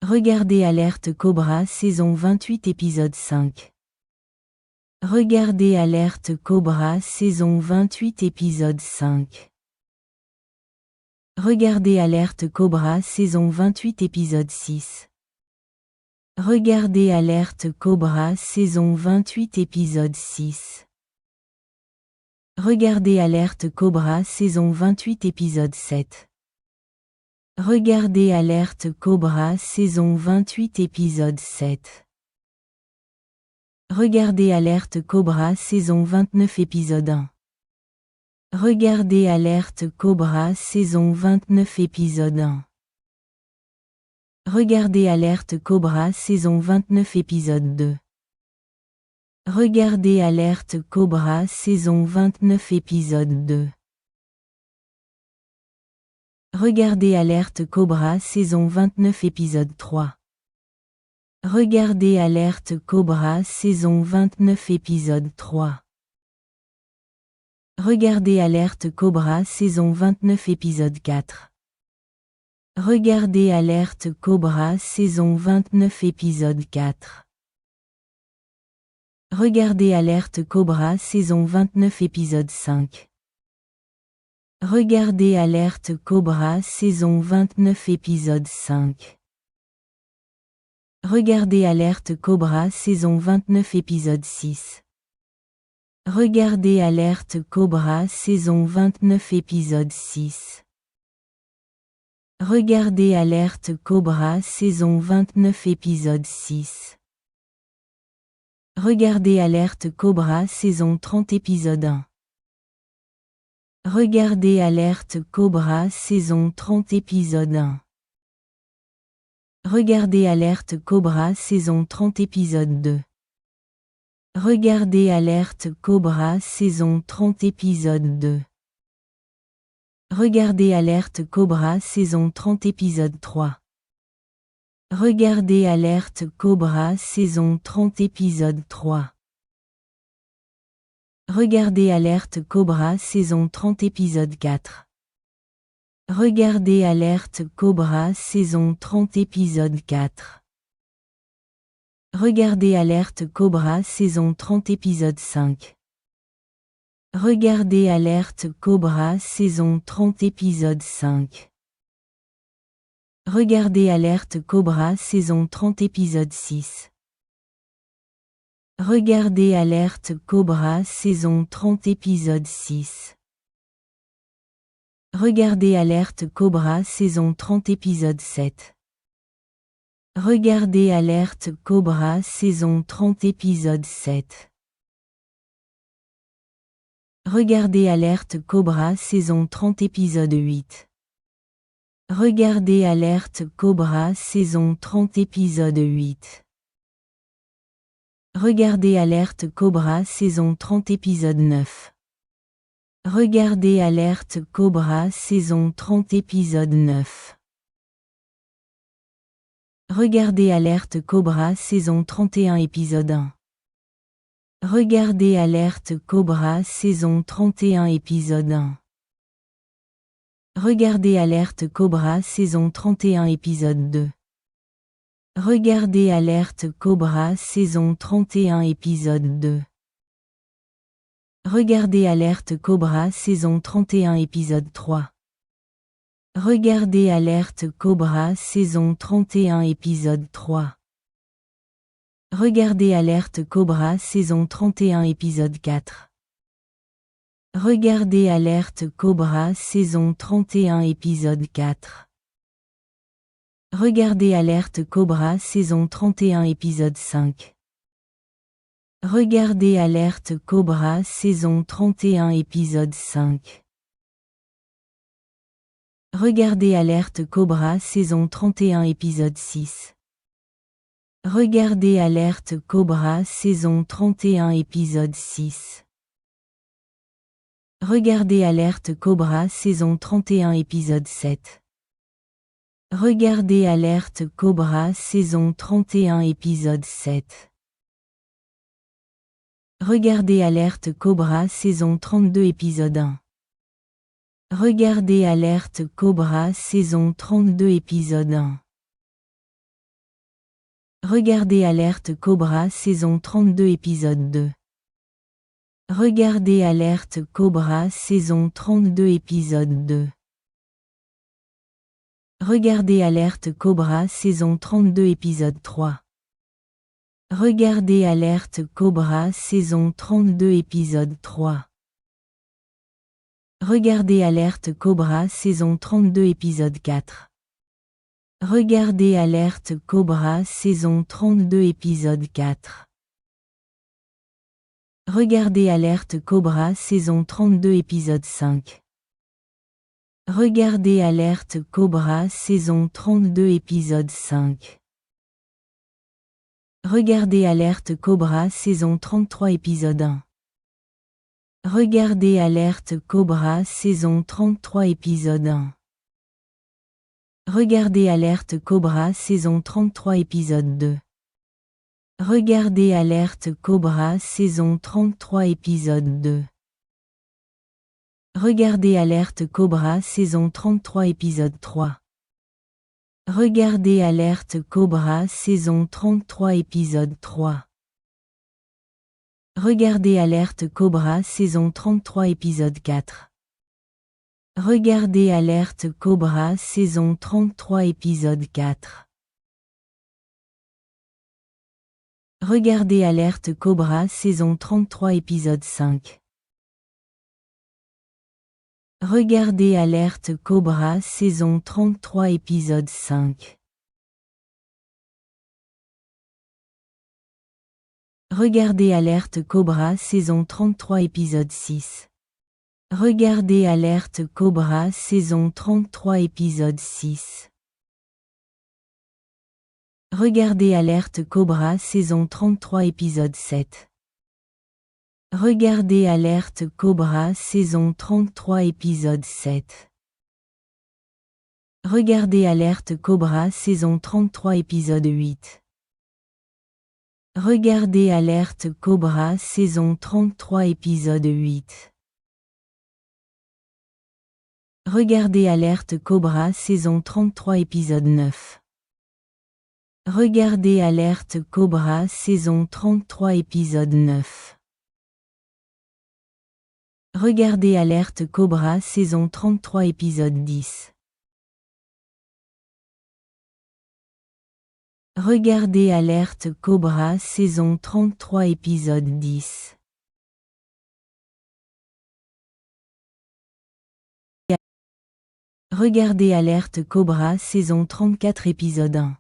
Regardez Alerte Cobra saison 28 épisode 5. Regardez Alerte Cobra saison 28 épisode 5. Regardez Alerte Cobra saison 28 épisode 6. Regardez Alerte Cobra saison 28 épisode 6. Regardez Alerte Cobra saison 28 épisode 7. Regardez Alerte Cobra saison 28 épisode 7. Regardez Alerte Cobra saison 29 épisode 1. Regardez Alerte Cobra saison 29 épisode 1. Regardez Alerte Cobra saison 29 épisode 2. Regardez Alerte Cobra saison 29 épisode 2. Regardez Alerte Cobra saison 29 épisode 3. Regardez Alerte Cobra saison 29 épisode 3. Regardez Alerte Cobra saison 29 épisode 4. Regardez Alerte Cobra saison 29 épisode 4. Regardez Alerte Cobra saison 29 épisode 5. Regardez Alerte Cobra saison 29 épisode 5. Regardez Alerte Cobra saison 29 épisode 6. Regardez Alerte Cobra saison 29 épisode 6. Regardez Alerte Cobra saison 29 épisode 6. Regardez Alerte Cobra saison 30 épisode 1. Regardez Alerte Cobra saison 30 épisode 1. Regardez Alerte Cobra saison 30 épisode 2. Regardez Alerte Cobra saison 30 épisode 2. Regardez Alerte Cobra saison 30 épisode 3. Regardez Alerte Cobra saison 30 épisode 3. Regardez Alerte Cobra saison 30 épisode 4. Regardez Alerte Cobra saison 30 épisode 4. Regardez Alerte Cobra saison 30 épisode 5. Regardez Alerte Cobra saison 30 épisode 5. Regardez Alerte Cobra saison 30 épisode 6. Regardez Alerte Cobra saison 30 épisode 6. Regardez Alerte Cobra saison 30 épisode 7. Regardez Alerte Cobra saison 30 épisode 7. Regardez Alerte Cobra saison 30 épisode 8. Regardez Alerte Cobra saison 30 épisode 8. Regardez Alerte Cobra saison 30 épisode 9. Regardez Alerte Cobra saison 30 épisode 9. Regardez Alerte Cobra saison 31 épisode 1. Regardez Alerte Cobra saison 31 épisode 1. Regardez Alerte Cobra saison 31 épisode 2. Regardez Alerte Cobra saison 31 épisode 2. Regardez Alerte Cobra saison 31 épisode 3. Regardez Alerte Cobra saison 31 épisode 3. Regardez Alerte Cobra saison 31 épisode 4. Regardez Alerte Cobra saison 31 épisode 4. Regardez Alerte Cobra saison 31 épisode 5. Regardez Alerte Cobra saison 31 épisode 5. Regardez Alerte Cobra saison 31 épisode 6. Regardez Alerte Cobra saison 31 épisode 6. Regardez Alerte Cobra saison 31 épisode 7. Regardez Alerte Cobra saison 31 épisode 7. Regardez Alerte Cobra saison 32 épisode 1. Regardez Alerte Cobra saison 32 épisode 1. Regardez Alerte Cobra saison 32 épisode 2. Regardez Alerte Cobra saison 32 épisode 2. Regardez Alerte Cobra saison 32 épisode 3. Regardez Alerte Cobra saison 32 épisode 3. Regardez Alerte Cobra saison 32 épisode 4. Regardez Alerte Cobra saison 32 épisode 4. Regardez Alerte Cobra saison 32 épisode 5. Regardez Alerte Cobra saison 32 épisode 5. Regardez Alerte Cobra saison 33 épisode 1. Regardez Alerte Cobra saison 33 épisode 1. Regardez Alerte Cobra saison 33 épisode 2. Regardez Alerte Cobra saison 33 épisode 2. Regardez Alerte Cobra saison 33 épisode 3. Regardez Alerte Cobra saison 33 épisode 3. Regardez Alerte Cobra saison 33 épisode 4. Regardez Alerte Cobra saison 33 épisode 4. Regardez Alerte Cobra saison 33 épisode 5. Regardez Alerte Cobra saison 33 épisode 5. Regardez Alerte Cobra saison 33 épisode 6. Regardez Alerte Cobra saison 33 épisode 6. Regardez Alerte Cobra saison 33 épisode 7. Regardez Alerte Cobra saison 33 épisode 7. Regardez Alerte Cobra saison 33 épisode 8. Regardez Alerte Cobra saison 33 épisode 8. Regardez Alerte Cobra saison 33 épisode 9. Regardez Alerte Cobra saison 33 épisode 9. Regardez Alerte Cobra saison 33 épisode 10. Regardez Alerte Cobra saison 33 épisode 10. Regardez Alerte Cobra saison 34 épisode 1.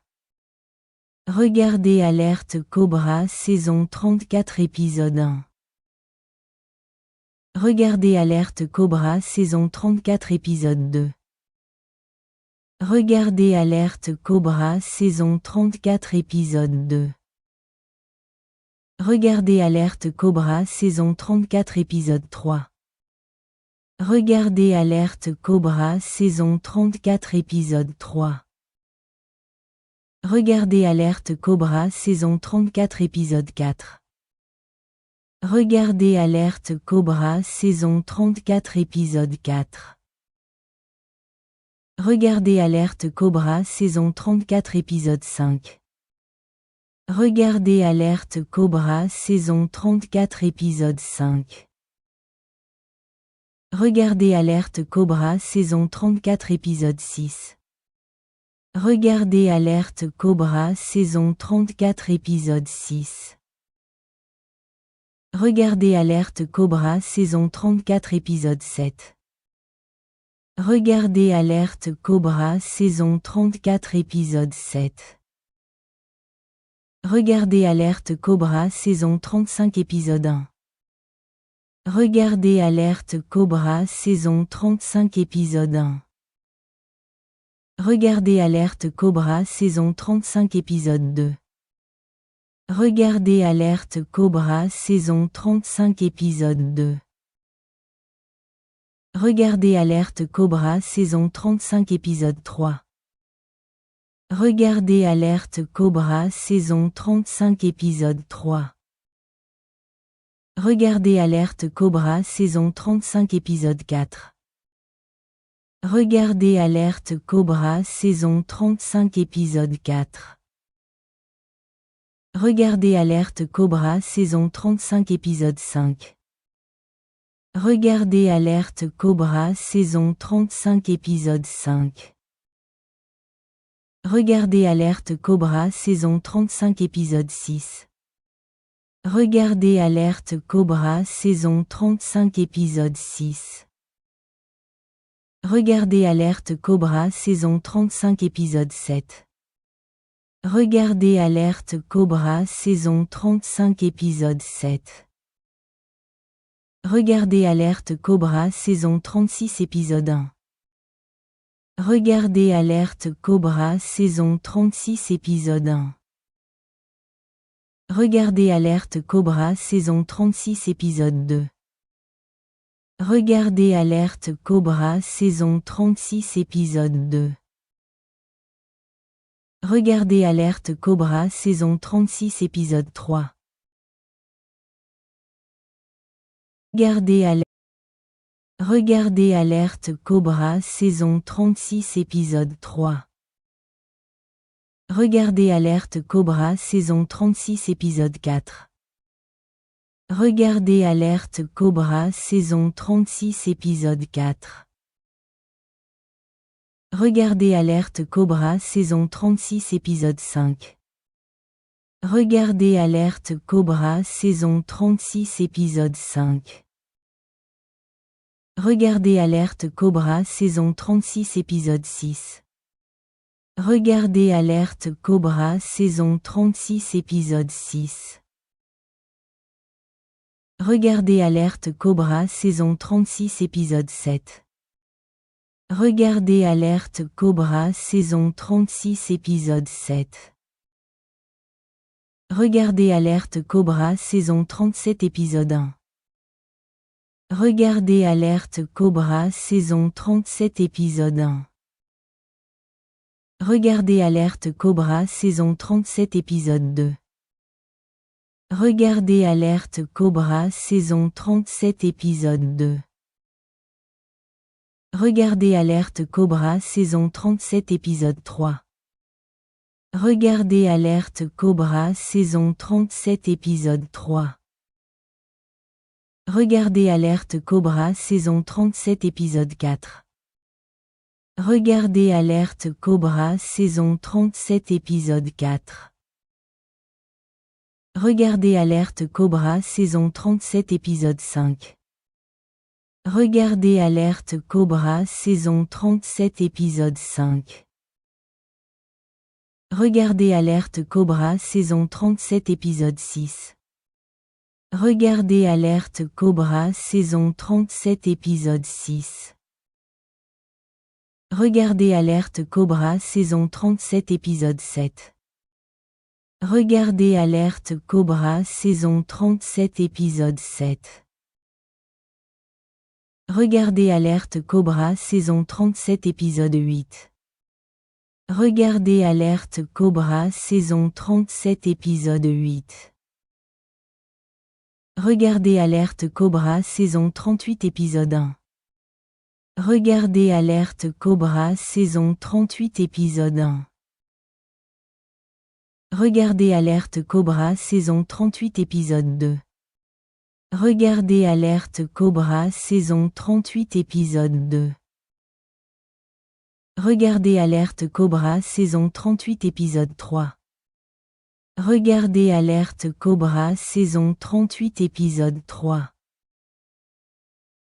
Regardez Alerte Cobra saison 34 épisode 1. Regardez Alerte Cobra saison 34 épisode 2. Regardez Alerte Cobra saison 34 épisode 2. Regardez Alerte Cobra saison 34 épisode 3. Regardez Alerte Cobra saison 34 épisode 3. Regardez Alerte Cobra saison 34 épisode 4. Regardez Alerte Cobra saison 34 épisode 4. Regardez Alerte Cobra saison 34 épisode 5. Regardez Alerte Cobra saison 34 épisode 5. Regardez Alerte Cobra saison 34 épisode 6. Regardez Alerte Cobra saison 34 épisode 6. Regardez Alerte Cobra saison 34 épisode 7. Regardez Alerte Cobra saison 34 épisode 7. Regardez Alerte Cobra saison 35 épisode 1. Regardez Alerte Cobra saison 35 épisode 1. Regardez Alerte Cobra saison 35 épisode 2. Regardez Alerte Cobra saison 35 épisode 2. Regardez Alerte Cobra saison 35 épisode 3. Regardez Alerte Cobra saison 35 épisode 3. Regardez Alerte Cobra saison 35 épisode 4. Regardez Alerte Cobra saison 35 épisode 4. Regardez Alerte Cobra saison 35 épisode 5. Regardez Alerte Cobra saison 35 épisode 5. Regardez Alerte Cobra saison 35 épisode 6. Regardez Alerte Cobra saison 35 épisode 6. Regardez Alerte Cobra saison 35 épisode 7. Regardez Alerte Cobra saison 35 épisode 7. Regardez Alerte Cobra saison 36 épisode 1. Regardez Alerte Cobra saison 36 épisode 1. Regardez Alerte Cobra saison 36 épisode 2. Regardez Alerte Cobra saison 36 épisode 2. Regardez Alerte Cobra saison 36 épisode 3. Regardez Alerte Cobra saison 36 épisode 3. Regardez Alerte Cobra saison 36 épisode 4. Regardez Alerte Cobra saison 36 épisode 4. Regardez Alerte Cobra saison 36 épisode 5. Regardez Alerte Cobra saison 36 épisode 5. Regardez Alerte Cobra saison 36 épisode 6. Regardez Alerte Cobra saison 36 épisode 6. Regardez Alerte Cobra saison 36 épisode 7. Regardez Alerte Cobra saison 36 épisode 7. Regardez Alerte Cobra saison 37 épisode 1. Regardez Alerte Cobra saison 37 épisode 1. Regardez Alerte Cobra saison 37 épisode 2. Regardez Alerte Cobra saison 37 épisode 2. Regardez Alerte Cobra saison 37 épisode 3. Regardez Alerte Cobra saison 37 épisode 3. Regardez Alerte Cobra saison 37 épisode 4. Regardez Alerte Cobra saison 37 épisode 4. Regardez Alerte Cobra saison 37 épisode 5. Regardez Alerte Cobra saison 37 épisode 5. Regardez Alerte Cobra saison 37 épisode 6. Regardez Alerte Cobra saison 37 épisode 6. Regardez Alerte Cobra saison 37 épisode 7. Regardez Alerte Cobra saison 37 épisode 7. Regardez Alerte Cobra saison 37 épisode 8. Regardez Alerte Cobra saison 37 épisode 8. Regardez Alerte Cobra saison 38 épisode 1. Regardez Alerte Cobra saison 38 épisode 1. Regardez Alerte Cobra saison 38 épisode 2. Regardez Alerte Cobra saison 38 épisode 2. Regardez Alerte Cobra saison 38 épisode 3. Regardez Alerte Cobra saison 38 épisode 3.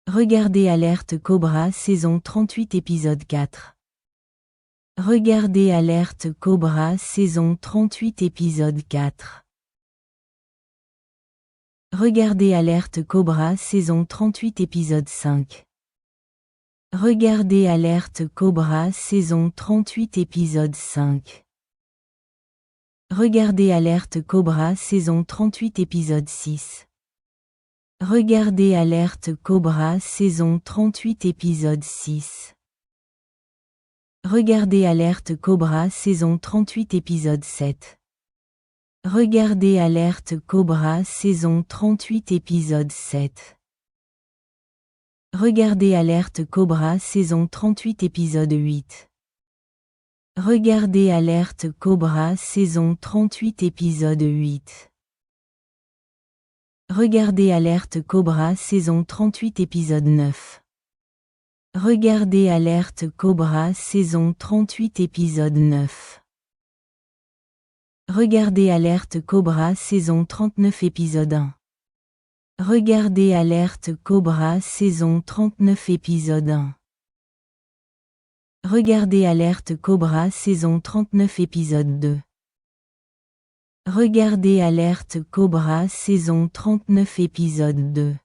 Regardez Alerte Cobra saison 38 épisode 4. Regardez Alerte Cobra saison 38 épisode 4. Regardez Alerte Cobra saison 38 épisode 5. Regardez Alerte Cobra saison 38 épisode 5. Regardez Alerte Cobra saison 38 épisode 6. Regardez Alerte Cobra saison 38 épisode 6. Regardez Alerte Cobra saison 38 épisode 7. Regardez Alerte Cobra saison 38 épisode 7. Regardez Alerte Cobra saison 38 épisode 8. Regardez Alerte Cobra saison 38 épisode 8. Regardez Alerte Cobra saison 38 épisode 9. Regardez Alerte Cobra saison 38 épisode 9. Regardez Alerte Cobra saison 39 épisode 1. Regardez Alerte Cobra saison 39 épisode 1. Regardez Alerte Cobra saison 39 épisode 2. Regardez Alerte Cobra saison 39 épisode 2.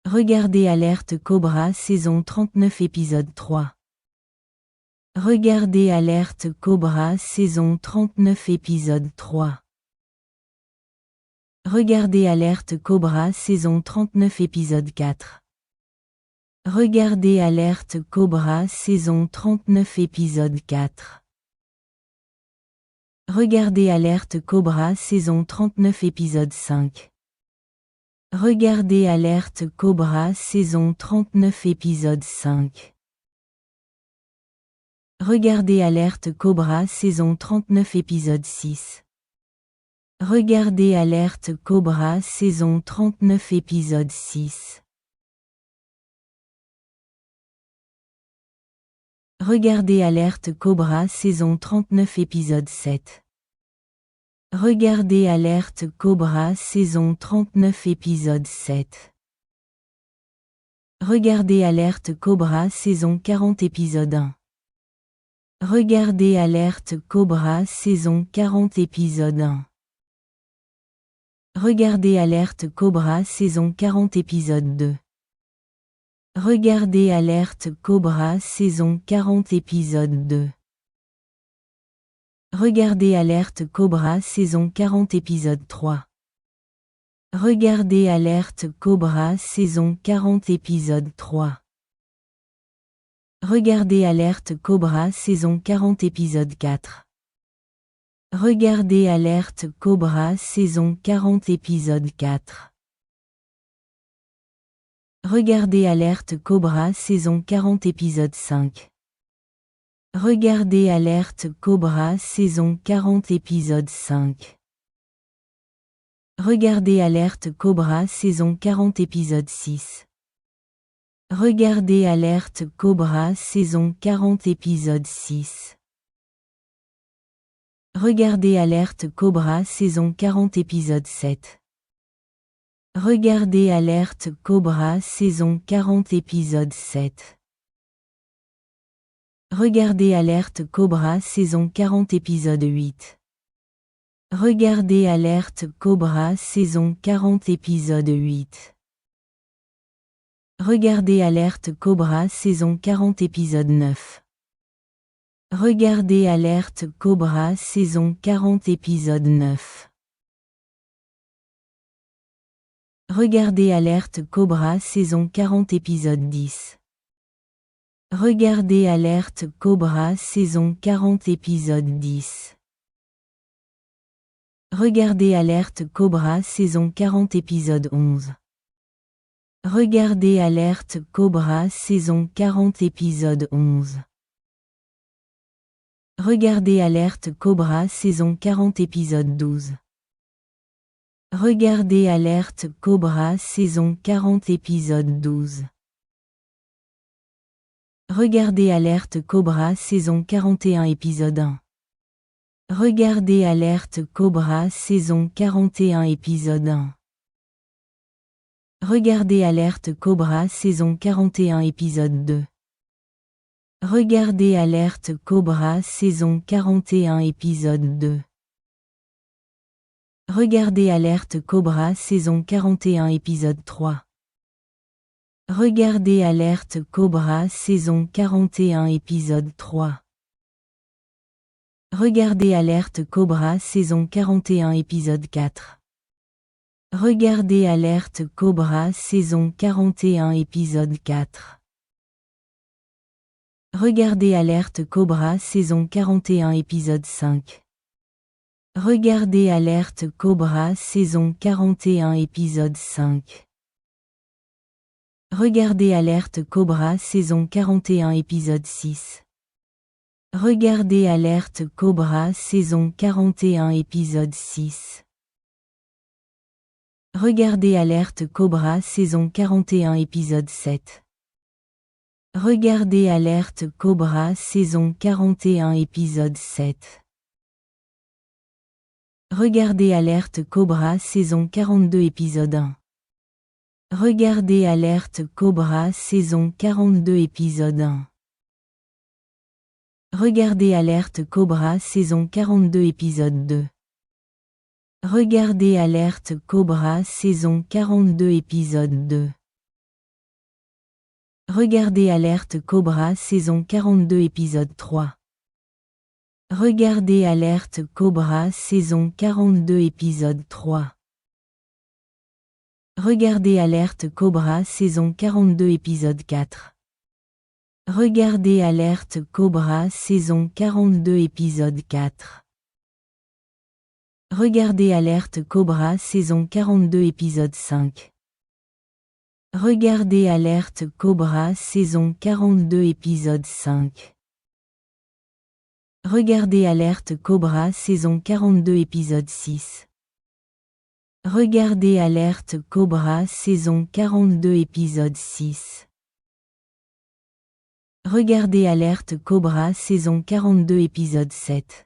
Regardez Alerte Cobra saison 39 épisode 3. Regardez Alerte Cobra saison 39 épisode 3. Regardez Alerte Cobra saison 39 épisode 4. Regardez Alerte Cobra saison 39 épisode 4. Regardez Alerte Cobra saison 39 épisode 5. Regardez Alerte Cobra saison 39 épisode 5. Regardez Alerte Cobra saison 39 épisode 6. Regardez Alerte Cobra saison 39 épisode 6. Regardez Alerte Cobra saison 39 épisode 7. Regardez Alerte Cobra saison 39 épisode 7. Regardez Alerte Cobra saison 40 épisode 1. Regardez Alerte Cobra saison 40 épisode 1. Regardez Alerte Cobra saison 40 épisode 2. Regardez Alerte Cobra saison 40 épisode 2. Regardez Alerte Cobra saison 40 épisode 3. Regardez Alerte Cobra saison 40 épisode 3. Regardez Alerte Cobra saison 40 épisode 4. Regardez Alerte Cobra saison 40 épisode 4. Regardez Alerte Cobra saison 40 épisode 5. Regardez Alerte Cobra saison 40 épisode 5. Regardez Alerte Cobra saison 40 épisode 6. Regardez Alerte Cobra saison 40 épisode 6. Regardez Alerte Cobra saison 40 épisode 7. Regardez Alerte Cobra saison 40 épisode 7. Regardez Alerte Cobra saison 40 épisode 8. Regardez Alerte Cobra saison 40 épisode 8. Regardez Alerte Cobra saison 40 épisode 9. Regardez Alerte Cobra saison 40 épisode 9. Regardez Alerte Cobra saison 40 épisode 10. Regardez Alerte Cobra saison 40 épisode 10. Regardez Alerte Cobra saison 40 épisode 11. Regardez Alerte Cobra saison 40 épisode 11. Regardez Alerte Cobra saison 40 épisode 12. Regardez Alerte Cobra saison 40 épisode 12. Regardez Alerte Cobra saison 41 épisode 1. Regardez Alerte Cobra saison 41 épisode 1. Regardez Alerte Cobra saison 41 épisode 2. Regardez Alerte Cobra saison 41 épisode 2. Regardez Alerte Cobra saison 41 épisode 3. Regardez Alerte Cobra saison 41 épisode 3. Regardez Alerte Cobra saison 41 épisode 4. Regardez Alerte Cobra saison 41 épisode 4. Regardez Alerte Cobra saison 41 épisode 5. Regardez Alerte Cobra saison 41 épisode 5. Regardez Alerte Cobra saison 41 épisode 6. Regardez Alerte Cobra saison 41 épisode 6. Regardez Alerte Cobra saison 41 épisode 7. Regardez Alerte Cobra saison 41 épisode 7. Regardez Alerte Cobra saison 42 épisode 1. Regardez Alerte Cobra saison 42 épisode 1. Regardez Alerte Cobra saison 42 épisode 2. Regardez Alerte Cobra saison 42 épisode 2. Regardez Alerte Cobra saison 42 épisode 3. Regardez Alerte Cobra saison 42 épisode 3. Regardez Alerte Cobra saison 42 épisode 4. Regardez Alerte Cobra saison 42 épisode 4. Regardez Alerte Cobra saison 42 épisode 5. Regardez Alerte Cobra saison 42 épisode 5. Regardez Alerte Cobra saison 42 épisode 6. Regardez Alerte Cobra saison 42 épisode 6. Regardez Alerte Cobra saison 42 épisode 7.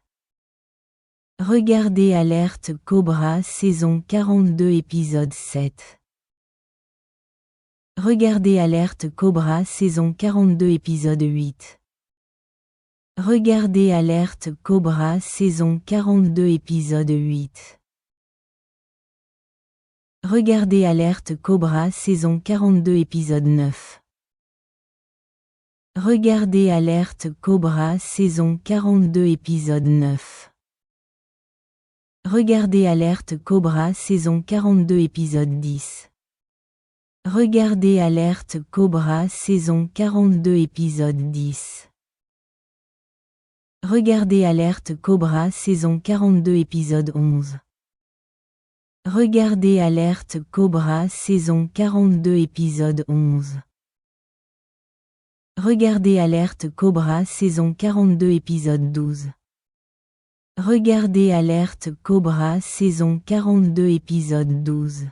Regardez Alerte Cobra saison 42 épisode 7. Regardez Alerte Cobra saison 42 épisode 8. Regardez Alerte Cobra saison 42 épisode 8. Regardez Alerte Cobra saison 42 épisode 9. Regardez Alerte Cobra saison 42 épisode 9. Regardez Alerte Cobra saison 42 épisode 10. Regardez Alerte Cobra saison 42 épisode 10. Regardez Alerte Cobra saison 42 épisode 11. Regardez Alerte Cobra saison 42 épisode 11. Regardez Alerte Cobra saison 42 épisode 12. Regardez Alerte Cobra saison 42 épisode 12.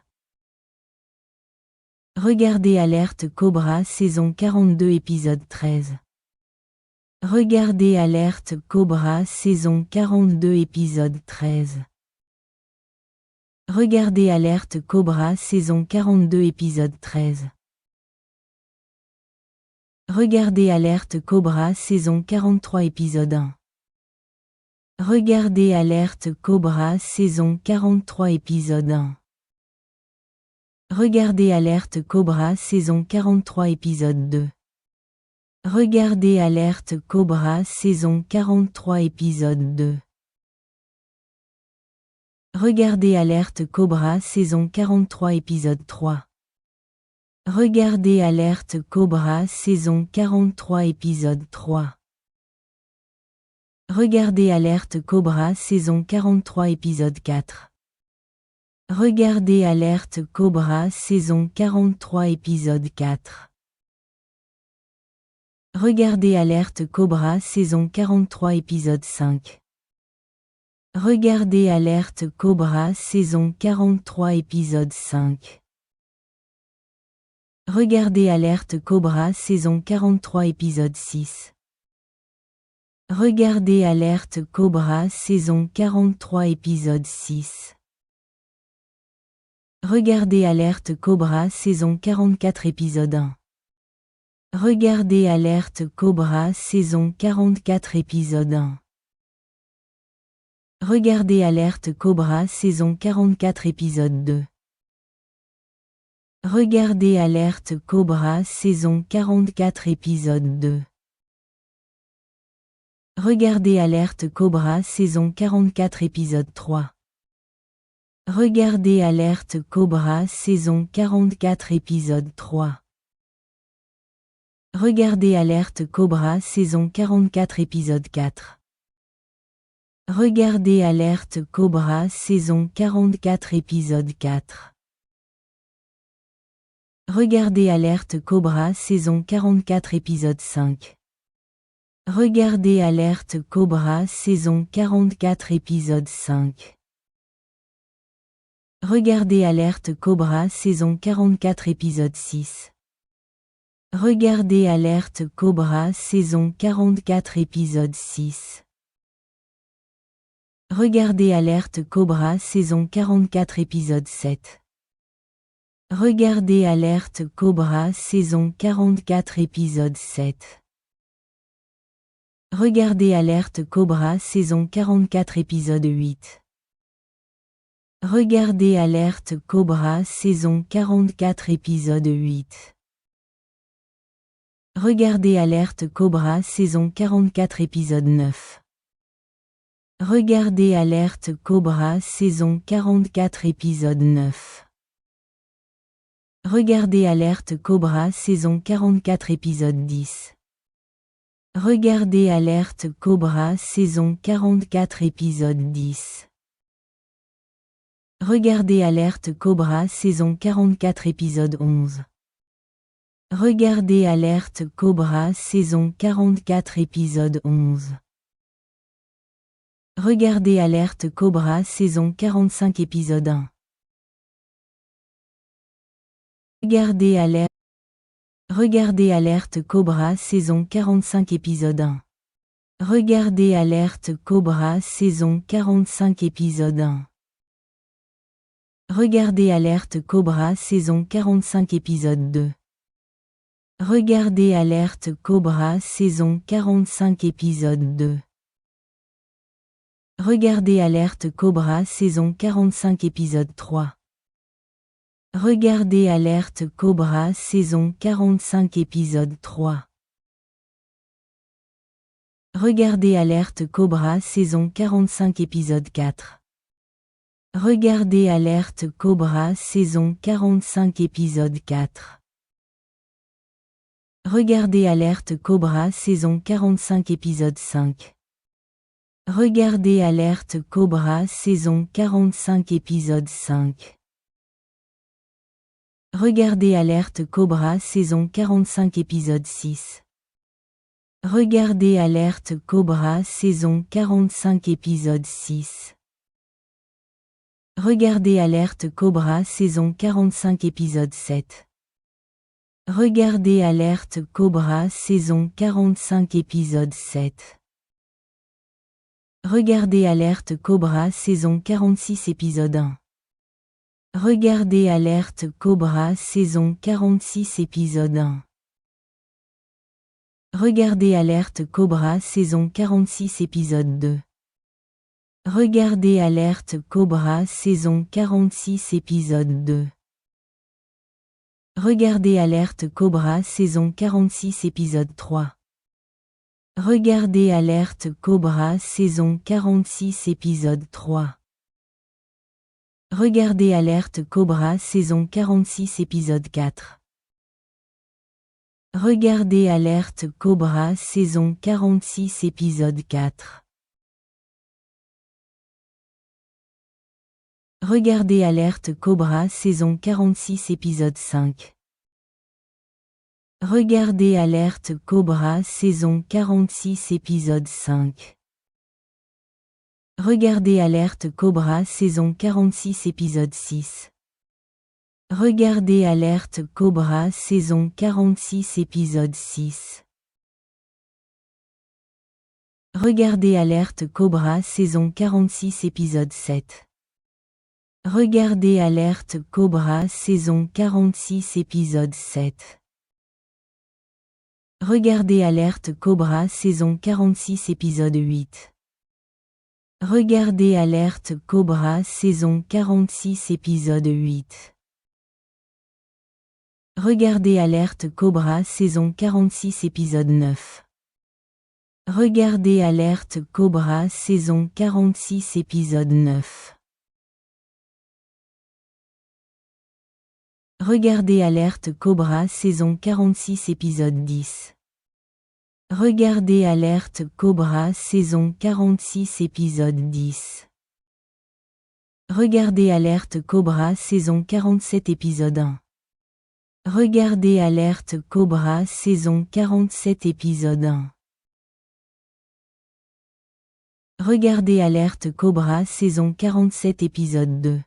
Regardez Alerte Cobra saison 42 épisode 13. Regardez Alerte Cobra saison 42 épisode 13. Regardez Alerte Cobra saison 42 épisode 13. Regardez Alerte Cobra saison 43 épisode 1. Regardez Alerte Cobra saison 43 épisode 1. Regardez Alerte Cobra saison 43 épisode 2. Regardez Alerte Cobra saison 43 épisode 2. Regardez Alerte Cobra saison 43 épisode 3. Regardez Alerte Cobra saison 43 épisode 3. Regardez Alerte Cobra saison 43 épisode 4. Regardez Alerte Cobra saison 43 épisode 4. Regardez Alerte Cobra saison 43 épisode 5. Regardez Alerte Cobra saison 43 épisode 5. Regardez Alerte Cobra saison 43 épisode 6. Regardez Alerte Cobra saison 43 épisode 6. Regardez Alerte Cobra saison 44 épisode 1. Regardez Alerte Cobra saison 44 épisode 1. Regardez Alerte Cobra saison 44 épisode 2. Regardez Alerte Cobra saison 44 épisode 2. Regardez Alerte Cobra saison 44 épisode 3. Regardez Alerte Cobra saison 44 épisode 3. Regardez Alerte Cobra saison 44 épisode 4. Regardez Alerte Cobra saison 44 épisode 4. Regardez Alerte Cobra saison 44 épisode 5. Regardez Alerte Cobra saison 44 épisode 5. Regardez Alerte Cobra saison 44 épisode 6. Regardez Alerte Cobra saison 44 épisode 6. Regardez Alerte Cobra saison 44 épisode 7. Regardez Alerte Cobra saison 44 épisode 7. Regardez Alerte Cobra saison 44 épisode 8. Regardez Alerte Cobra saison 44 épisode 8. Regardez Alerte Cobra saison 44 épisode 9. Regardez Alerte Cobra saison 44 épisode 9. Regardez Alerte Cobra saison 44 épisode 10. Regardez Alerte Cobra saison 44 épisode 10. Regardez Alerte Cobra saison 44 épisode 11. Regardez Alerte Cobra saison 44 épisode 11. Regardez Alerte Cobra saison 45 épisode 1. Regardez Alerte Cobra saison 45 épisode 1. Regardez Alerte Cobra saison 45 épisode 1. Regardez Alerte Cobra saison 45 épisode 2. Regardez Alerte Cobra saison 45 épisode 2. Regardez Alerte Cobra saison 45 épisode 3. Regardez Alerte Cobra saison 45 épisode 3. Regardez Alerte Cobra saison 45 épisode 4. Regardez Alerte Cobra saison 45 épisode 4. Regardez Alerte Cobra saison 45 épisode 5. Regardez Alerte Cobra saison 45 épisode 5. Regardez Alerte Cobra saison 45 épisode 6. Regardez Alerte Cobra saison 45 épisode 6. Regardez Alerte Cobra saison 45 épisode 7. Regardez Alerte Cobra saison 45 épisode 7. Regardez Alerte Cobra saison 46 épisode 1. Regardez Alerte Cobra saison 46 épisode 1. Regardez Alerte Cobra saison 46 épisode 2. Regardez Alerte Cobra saison 46 épisode 2. Regardez Alerte Cobra saison 46 épisode 3. Regardez Alerte Cobra saison 46 épisode 3. Regardez Alerte Cobra saison 46 épisode 4. Regardez Alerte Cobra saison 46 épisode 4. Regardez Alerte Cobra saison 46 épisode 5. Regardez Alerte Cobra saison 46 épisode 5. Regardez Alerte Cobra saison 46 épisode 6. Regardez Alerte Cobra saison 46 épisode 6. Regardez Alerte Cobra saison 46 épisode 7. Regardez Alerte Cobra saison 46 épisode 7. Regardez Alerte Cobra saison 46 épisode 8. Regardez Alerte Cobra saison 46 épisode 8. Regardez Alerte Cobra saison 46 épisode 9. Regardez Alerte Cobra saison 46 épisode 9. Regardez Alerte Cobra saison 46 épisode 10. Regardez Alerte Cobra saison 46 épisode 10. Regardez Alerte Cobra saison 47 épisode 1. Regardez Alerte Cobra saison 47 épisode 1. Regardez Alerte Cobra saison 47 épisode 2.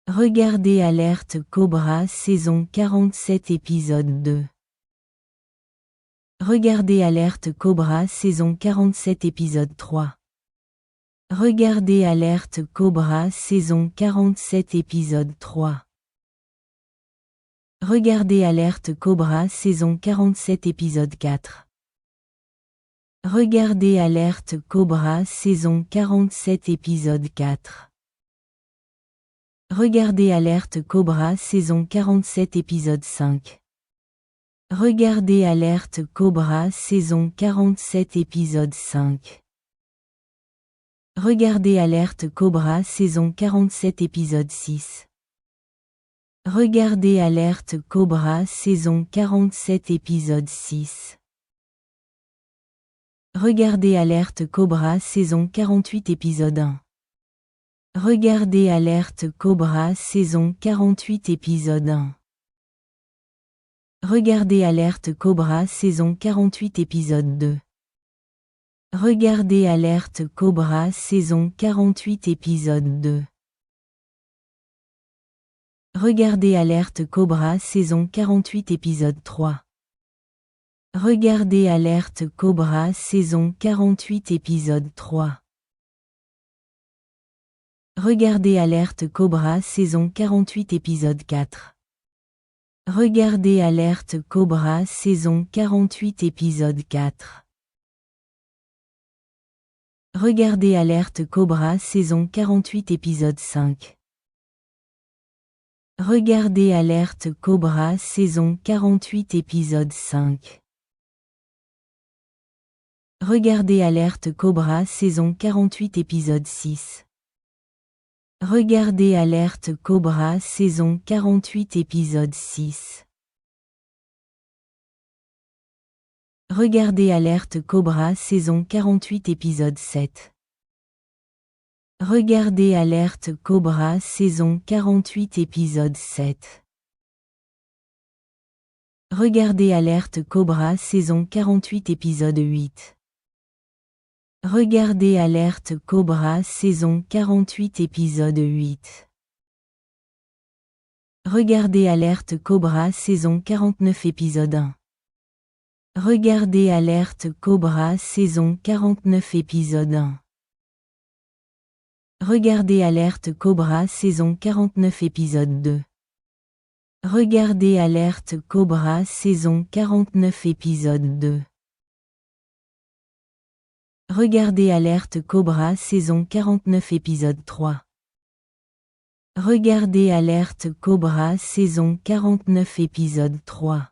Regardez Alerte Cobra saison 47 épisode 2. Regardez Alerte Cobra saison 47 épisode 3. Regardez Alerte Cobra saison 47 épisode 3. Regardez Alerte Cobra saison 47 épisode 4. Regardez Alerte Cobra saison 47 épisode 4. Regardez Alerte Cobra saison 47 épisode 5. Regardez Alerte Cobra saison 47 épisode 5. Regardez Alerte Cobra saison 47 épisode 6. Regardez Alerte Cobra saison 47 épisode 6. Regardez Alerte Cobra saison 48 épisode 1. Regardez Alerte Cobra saison 48 épisode 1. Regardez Alerte Cobra saison 48 épisode 2. Regardez Alerte Cobra saison 48 épisode 2. Regardez Alerte Cobra saison 48 épisode 3. Regardez Alerte Cobra saison 48 épisode 3. Regardez Alerte Cobra saison 48 épisode 4. Regardez Alerte Cobra saison 48 épisode 4. Regardez Alerte Cobra saison 48 épisode 5. Regardez Alerte Cobra saison 48 épisode 5. Regardez Alerte Cobra saison 48 épisode 6. Regardez Alerte Cobra saison 48 épisode 6. Regardez Alerte Cobra saison 48 épisode 7. Regardez Alerte Cobra saison 48 épisode 7. Regardez Alerte Cobra saison 48 épisode 8. Regardez Alerte Cobra saison 48 épisode 8. Regardez Alerte Cobra saison 49 épisode 1. Regardez Alerte Cobra saison 49 épisode 1. Regardez Alerte Cobra saison 49 épisode 2. Regardez Alerte Cobra saison 49 épisode 2. Regardez Alerte Cobra saison 49 épisode 3. Regardez Alerte Cobra saison 49 épisode 3.